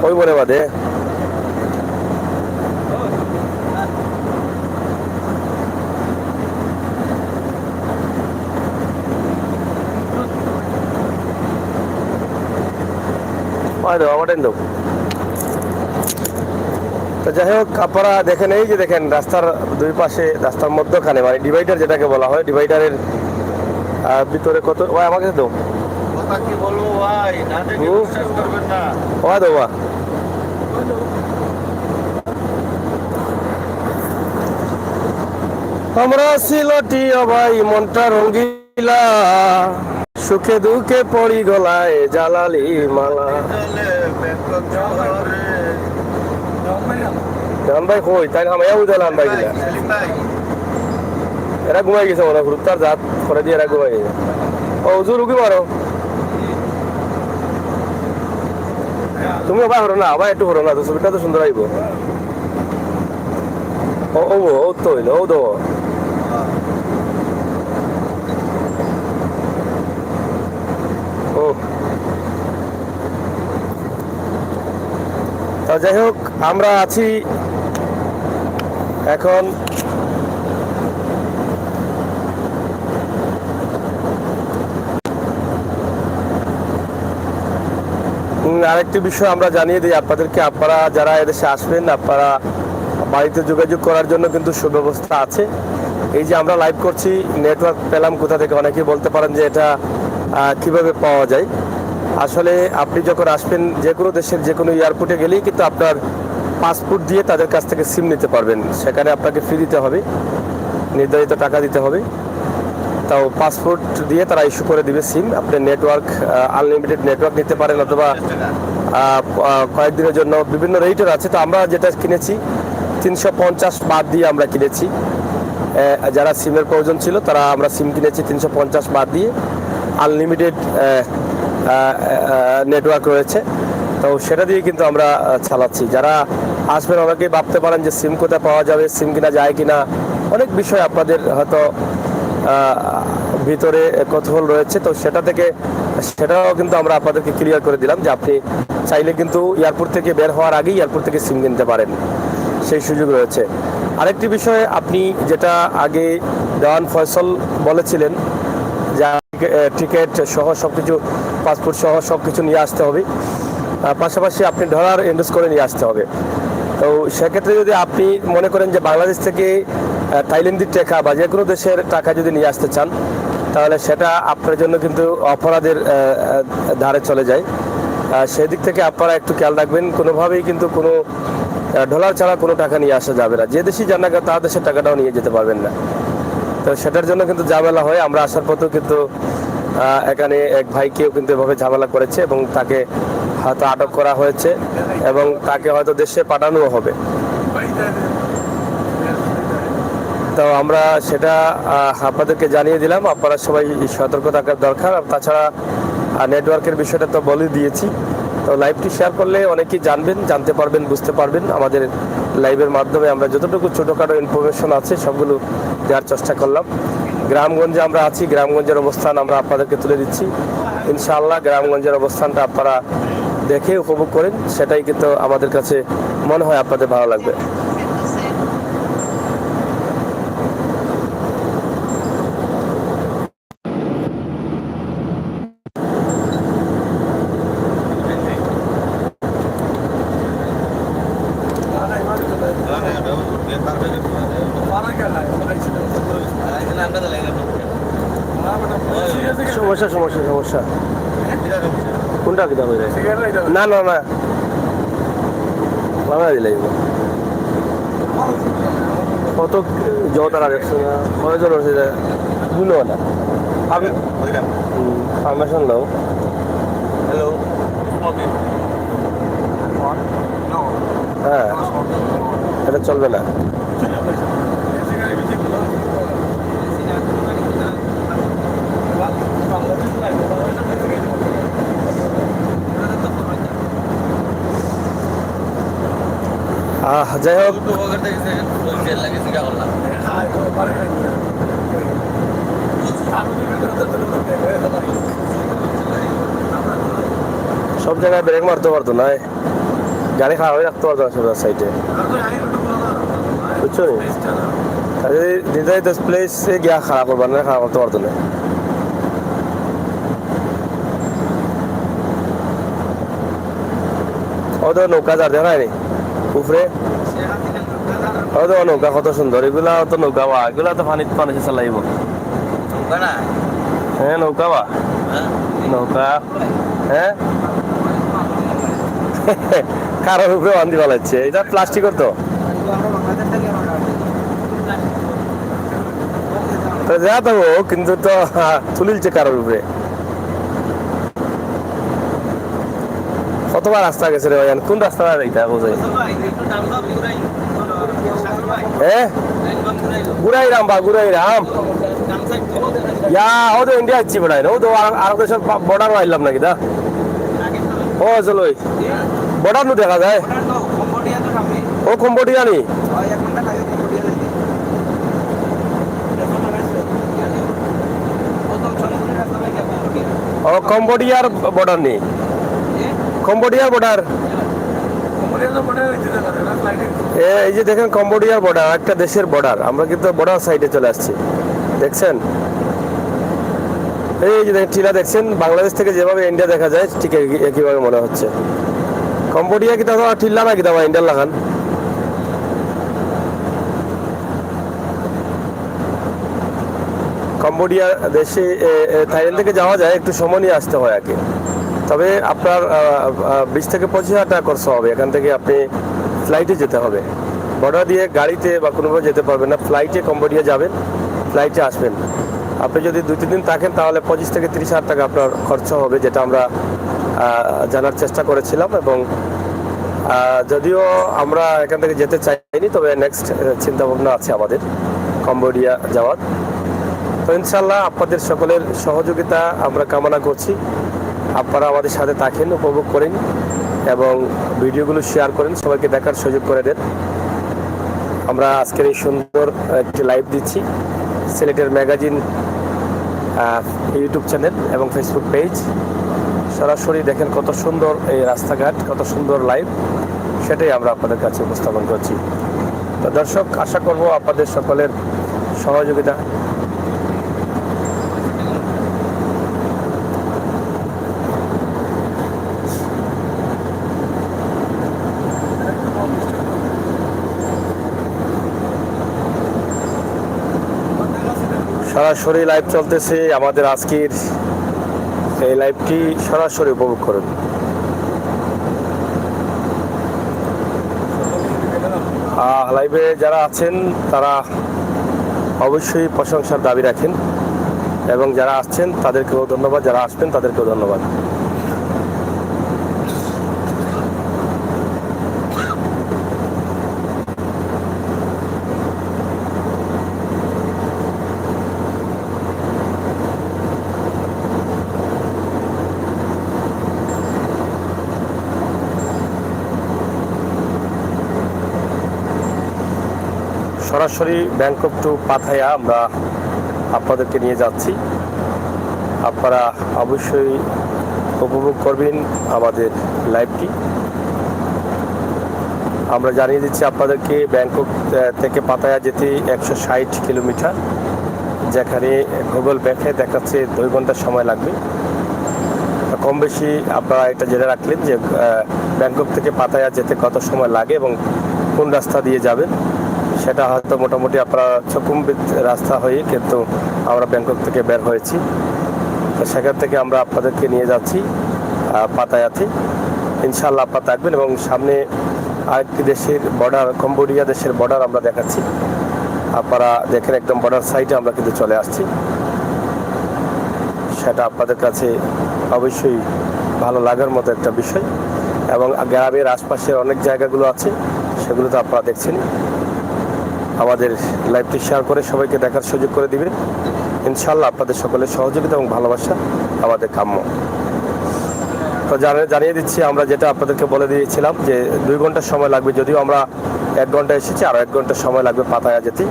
ওই মনে বাদে আমাদের দাও। তো যাই হোক, আপনারা দেখেন, এই যে দেখেন রাস্তার দুই পাশে, রাস্তার মধ্যখানে, মানে ডিভাইডার যেটাকে বলা হয়, ডিভাইডারের ভিতরে কত। ওই আমাকে দাও, কথা কি বলবো ভাই, না দেখে বিশ্বাস করবেন না। ওয়া দাও। আমরা সিলটিয়া ভাই, মনটা রঙ্গিলা, সুখে দুঃখে পড়ি গলায় জালালি মালা। চলে ব্যাংকক শহরে। জান ভাই কই তাই হামাইয়া উদালান ভাই গিলা, সেলিম ভাই, এরা ঘুমাই গেছে মনে হয়, তার জাত করে দিয়ে এরা ঘুমাই গেছে। ও হুজুর উকি মারো, তুমি আবার হরো না, আবার একটু হরো না, তো ছবিটা তো সুন্দর আইব। ও ও ও তো হইলো, ও তো ও। যাই হোক, আমরা আছি এখন আরেকটি বিষয় আমরা জানিয়ে দিই আপনাদেরকে। আপনারা যারা এদেশে আসবেন, আপনারা বাড়িতে যোগাযোগ করার জন্য কিন্তু সুব্যবস্থা আছে। এই যে আমরা লাইভ করছি, নেটওয়ার্ক পেলাম কোথা থেকে, অনেকেই বলতে পারেন যে এটা কিভাবে পাওয়া যায়। আসলে আপনি যখন আসবেন যে কোনো দেশের যে কোনো এয়ারপোর্টে গেলেই কিন্তু আপনার পাসপোর্ট দিয়ে তাদের কাছ থেকে সিম নিতে পারবেন। সেখানে আপনাকে ফি দিতে হবে, নির্ধারিত টাকা দিতে হবে। তাও পাসপোর্ট দিয়ে তারা ইস্যু করে দিবে সিম। আপনি নেটওয়ার্ক আনলিমিটেড নেটওয়ার্ক নিতে পারেন, অথবা কয়েকদিনের জন্য বিভিন্ন রেটের আছে। তো আমরা যেটা কিনেছি 350 বাদ দিয়ে আমরা কিনেছি। যারা সিমের প্রয়োজন ছিল তারা আমরা সিম কিনেছি 350 বাদ দিয়ে। আনলিমিটেড নেটওয়ার্ক রয়েছে, তো সেটা দিয়ে কিন্তু আমরা চালাচ্ছি। যারা আসবেন অনেকেই ভাবতে পারেন যে সিম কোথায় পাওয়া যাবে, সিম কিনা যায় কিনা, অনেক বিষয় আপনাদের হয়তো ভিতরে কৌতূহল রয়েছে। তো সেটাও কিন্তু আমরা আপনাদেরকে ক্লিয়ার করে দিলাম যে আপনি চাইলে কিন্তু এয়ারপোর্ট থেকে বের হওয়ার আগেই এয়ারপোর্ট থেকে সিম কিনতে পারেন, সেই সুযোগ রয়েছে। আরেকটি বিষয়, আপনি যেটা আগে দেওয়ান ফয়সল বলেছিলেন যে টিকিট সহ সবকিছু, পাসপোর্ট সহ সবকিছু নিয়ে আসতে হবে, পাশাপাশি আপনি ডলার ইনভেস্ট করে নিয়ে আসতে হবে। তো সেক্ষেত্রে যদি আপনি মনে করেন যে বাংলাদেশ থেকে থাইল্যান্ডের টাকা বা যে কোনো দেশের টাকা যদি নিয়ে আসতে চান, তাহলে সেটা আপনার জন্য কিন্তু অপরাধের ধারে চলে যায়। সেদিক থেকে আপনারা একটু খেয়াল রাখবেন। কোনোভাবেই কিন্তু কোনো ডলার ছাড়া কোনো টাকা নিয়ে আসা যাবে না। যে দেশই যান না কেন তার দেশের টাকাটাও নিয়ে যেতে পারবেন না। তো সেটার জন্য কিন্তু ঝামেলা হয়। আমরা আসার পথেও কিন্তু এখানে এক ভাইকেও কিন্তু এভাবে ঝামেলা করেছে এবং তাকে হয়তো আটক করা হয়েছে এবং তাকে হয়তো দেশে পাঠানো হবে। তো আমরা সেটা আপনাদেরকে জানিয়ে দিলাম। আপনারা সবাই সতর্ক থাকার দরকার। আর তাছাড়া নেটওয়ার্কের বিষয়টা তো বলে দিয়েছি। তো লাইভটি শেয়ার করলে অনেকেই জানবেন, জানতে পারবেন, বুঝতে পারবেন। আমাদের লাইভের মাধ্যমে আমরা যতটুকু ছোটোখাটো ইনফরমেশন আছে সবগুলো দেওয়ার চেষ্টা করলাম। গ্রামগঞ্জে আমরা আছি, গ্রামগঞ্জের অবস্থান আমরা আপনাদেরকে তুলে দিচ্ছি। ইনশাআল্লাহ গ্রামগঞ্জের অবস্থানটা আপনারা দেখে উপভোগ করেন, সেটাই কিন্তু আমাদের কাছে মনে হয় আপনাদের ভালো লাগবে। সমস্যা সমস্যা সমস্যা কোনটা কিতাব না না না বাংলা দিলাই কত জতারা দেখছো না কয়জন আছে বুঝলো না পারমিশন দাও। হ্যালো, হ্যাঁ এটা চলবে না। যাই হোক, সব জায়গায় ব্রেক মারতে পারতো না, গাড়ি খারাপ হয়ে রাখতে পারতো না সব সাইডে, বুঝছো নি? নির্ধারিত প্লেসে গিয়া খারাপ করবার না, খারাপ করতে পারতো না। ও তো নৌকা যার দেখা হয়নি উপরে, ও তো নৌকা কত সুন্দর, এগুলা তো নৌকা বা এগুলা তো পানি চালাইব। হ্যাঁ নৌকা বা নৌকা, হ্যাঁ কারোর উপরে বান্ধি পালাচ্ছে, এটা প্লাস্টিকের তো যা তো, কিন্তু তো তুলিলছে কারোর উপরে। কতবার রাস্তা গেছে রে ভাইয়ান, কোন রাস্তা এইটা বোঝাই? হ্যাঁ ঘুরাইরাম বা ঘুরাইরাম ইয়া, ও তো ইন্ডিয়া যাচ্ছি বেড়াই না, ও তো আরব দেশের বর্ডার আইলাম নাকি দা? ও চলো বর্ডার নু দেখা যায়, ও কম্বোডিয়া নি? ও কম্বোডিয়ার বর্ডার নি, কম্বোডিয়ার বর্ডার। এই যে দেখেন কম্বোডিয়ার বর্ডার, একটা দেশের বর্ডার। আমরা কিন্তু বর্ডার সাইডে চলে আসছি, দেখছেন? এই যে দেখেন টিলা দেখছেন, বাংলাদেশ থেকে যেভাবে ইন্ডিয়া দেখা যায় ঠিক একইভাবে মনে হচ্ছে। কম্বোডিয়া কি তাহলে টিল্লা না কি দাবা ইন্ডিয়ার লাগান? কম্বোডিয়া দেশে থাইল্যান্ড থেকে যাওয়া যায়, একটু সময় নিয়ে আসতে হয় আগে। তবে আপনার 20,000 থেকে 25,000 টাকা খরচ হবে। এখান থেকে আপনি ফ্লাইটে যেতে হবে, বর্ডার দিয়ে গাড়িতে বা কোনোভাবে যেতে পারবেন না। ফ্লাইটে কম্বোডিয়া যাবেন, ফ্লাইটে আসবেন। আপনি যদি 2-3 দিন থাকেন তাহলে 25,000 থেকে 30,000 টাকা আপনার খরচ হবে, যেটা আমরা জানার চেষ্টা করেছিলাম। এবং যদিও আমরা এখান থেকে যেতে চাইনি, তবে নেক্সট চিন্তা ভাবনা আছে আমাদের কম্বোডিয়া যাওয়ার। তো ইনশাল্লাহ আপনাদের সকলের সহযোগিতা আমরা কামনা করছি। আপনারা আমাদের সাথে থাকেন, উপভোগ করেন এবং ভিডিওগুলো শেয়ার করেন, সবাইকে দেখার সুযোগ করে দেন। আমরা আজকের এই সুন্দর একটি লাইভ দিচ্ছি সিলেটের ম্যাগাজিন ইউটিউব চ্যানেল এবং ফেসবুক পেজ। সরাসরি দেখেন কত সুন্দর এই রাস্তাঘাট, কত সুন্দর লাইভ, সেটাই আমরা আপনাদের কাছে উপস্থাপন করছি। তো দর্শক, আশা করব আপনাদের সকলের সহযোগিতা। সরাসরি লাইভ চলতেছে আমাদের আজকের এই লাইভটি, সরাসরি উপভোগ করুন। লাইভে যারা আছেন তারা অবশ্যই প্রশংসার দাবি রাখেন এবং যারা আসছেন তাদেরকেও ধন্যবাদ, যারা আসবেন তাদেরকেও ধন্যবাদ। সরাসরি ব্যাংকক টু পাথায়া আমরা আপনাদেরকে নিয়ে যাচ্ছি। আপনারা অবশ্যই উপভোগ করবেন আমাদের লাইভটি। আমরা জানিয়ে দিচ্ছি আপনাদেরকে ব্যাংকক থেকে পাতায়া যেতে 160 কিলোমিটার, যেখানে গুগল ম্যাপে দেখাচ্ছে 2 ঘন্টা সময় লাগবে। কম বেশি আপনারা এটা জেনে রাখলেন যে ব্যাংকক থেকে পাতায়া যেতে কত সময় লাগে এবং কোন রাস্তা দিয়ে যাবেন। সেটা হয়তো মোটামুটি আপনারা চকুম্বিত রাস্তা হয়ে কিন্তু আমরা ব্যাংকক থেকে বের হয়েছি। তো সেখান থেকে আমরা আপনাদেরকে নিয়ে যাচ্ছি পাতায়াতে। ইনশাল্লাহ আপনারা থাকবেন এবং সামনে আরেকটি দেশের বর্ডার, কম্বোডিয়া দেশের বর্ডার আমরা দেখাচ্ছি। আপনারা দেখেন একদম বর্ডার সাইডে আমরা কিন্তু চলে আসছি। সেটা আপনাদের কাছে অবশ্যই ভালো লাগার মতো একটা বিষয়। এবং গ্রামের আশপাশের অনেক জায়গাগুলো আছে, সেগুলো তো আপনারা দেখছেন। আমাদের লাইভটি শেয়ার করে সবাইকে দেখার সুযোগ করে দিবেন। ইনশাল্লাহ আপনাদের সকলের সহযোগিতা এবং ভালোবাসা আমাদের কাম্য। তো জানিয়ে দিচ্ছি, আমরা যেটা আপনাদেরকে বলে দিয়েছিলাম যে 2 ঘন্টা সময় লাগবে, যদিও আমরা 1 ঘন্টা এসেছি, আরও 1 ঘন্টা সময় লাগবে পাতায়া যেতে।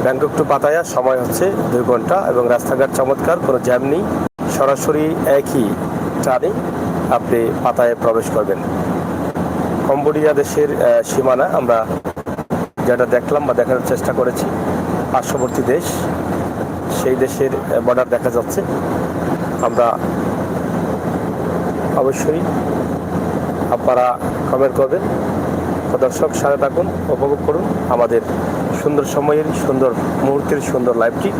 ব্যাংকক টু পাতায়া সময় হচ্ছে 2 ঘন্টা এবং রাস্তাঘাট চমৎকার, কোনো জ্যাম নেই। সরাসরি একই ট্রানে আপনি পাতায়ায় প্রবেশ করবেন। কম্বোডিয়া দেশের সীমানা আমরা যেটা দেখলাম বা দেখার চেষ্টা করেছি, পার্শ্ববর্তী দেশ, সেই দেশের বর্ডার দেখা যাচ্ছে। আমরা অবশ্যই আপনারা কমেন্ট করবেন। তো দর্শক, সাথে থাকুন, উপভোগ করুন আমাদের সুন্দর সময়ের, সুন্দর মুহূর্তের সুন্দর লাইভটি।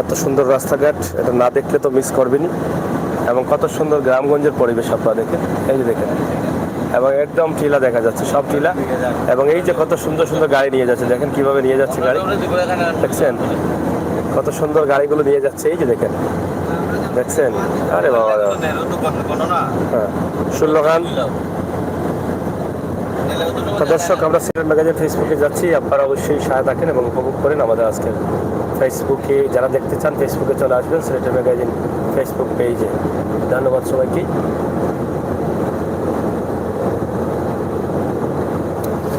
এত সুন্দর রাস্তাঘাট, এটা না দেখলে তো মিস করবেনই। এবং কত সুন্দর গ্রামগঞ্জের পরিবেশ আপনারা দেখেন, এই যে দেখেন, এবং একদম টিলা দেখা যাচ্ছে, সব টিলা। এবং এই যে কত সুন্দর সুন্দর গাড়ি নিয়ে যাচ্ছে, দেখেন কিভাবে নিয়ে যাচ্ছে গাড়ি, দেখছেন কত সুন্দর গাড়িগুলো নিয়ে যাচ্ছে, এই যে দেখেন, দেখছেন। আরে বাবা, হ্যাঁ, সুল্লখান। তো দর্শক, আমরা সিলেট ম্যাগাজিন ফেসবুকে যাচ্ছি। আপনারা অবশ্যই সাথে থাকেন এবং উপভোগ করেন আমাদের আজকের ফেসবুকে। যারা দেখতে চান ফেসবুকে চলে আসবেন, সিলেট ম্যাগাজিন ফেসবুক পেজে। ধন্যবাদ সবাইকে।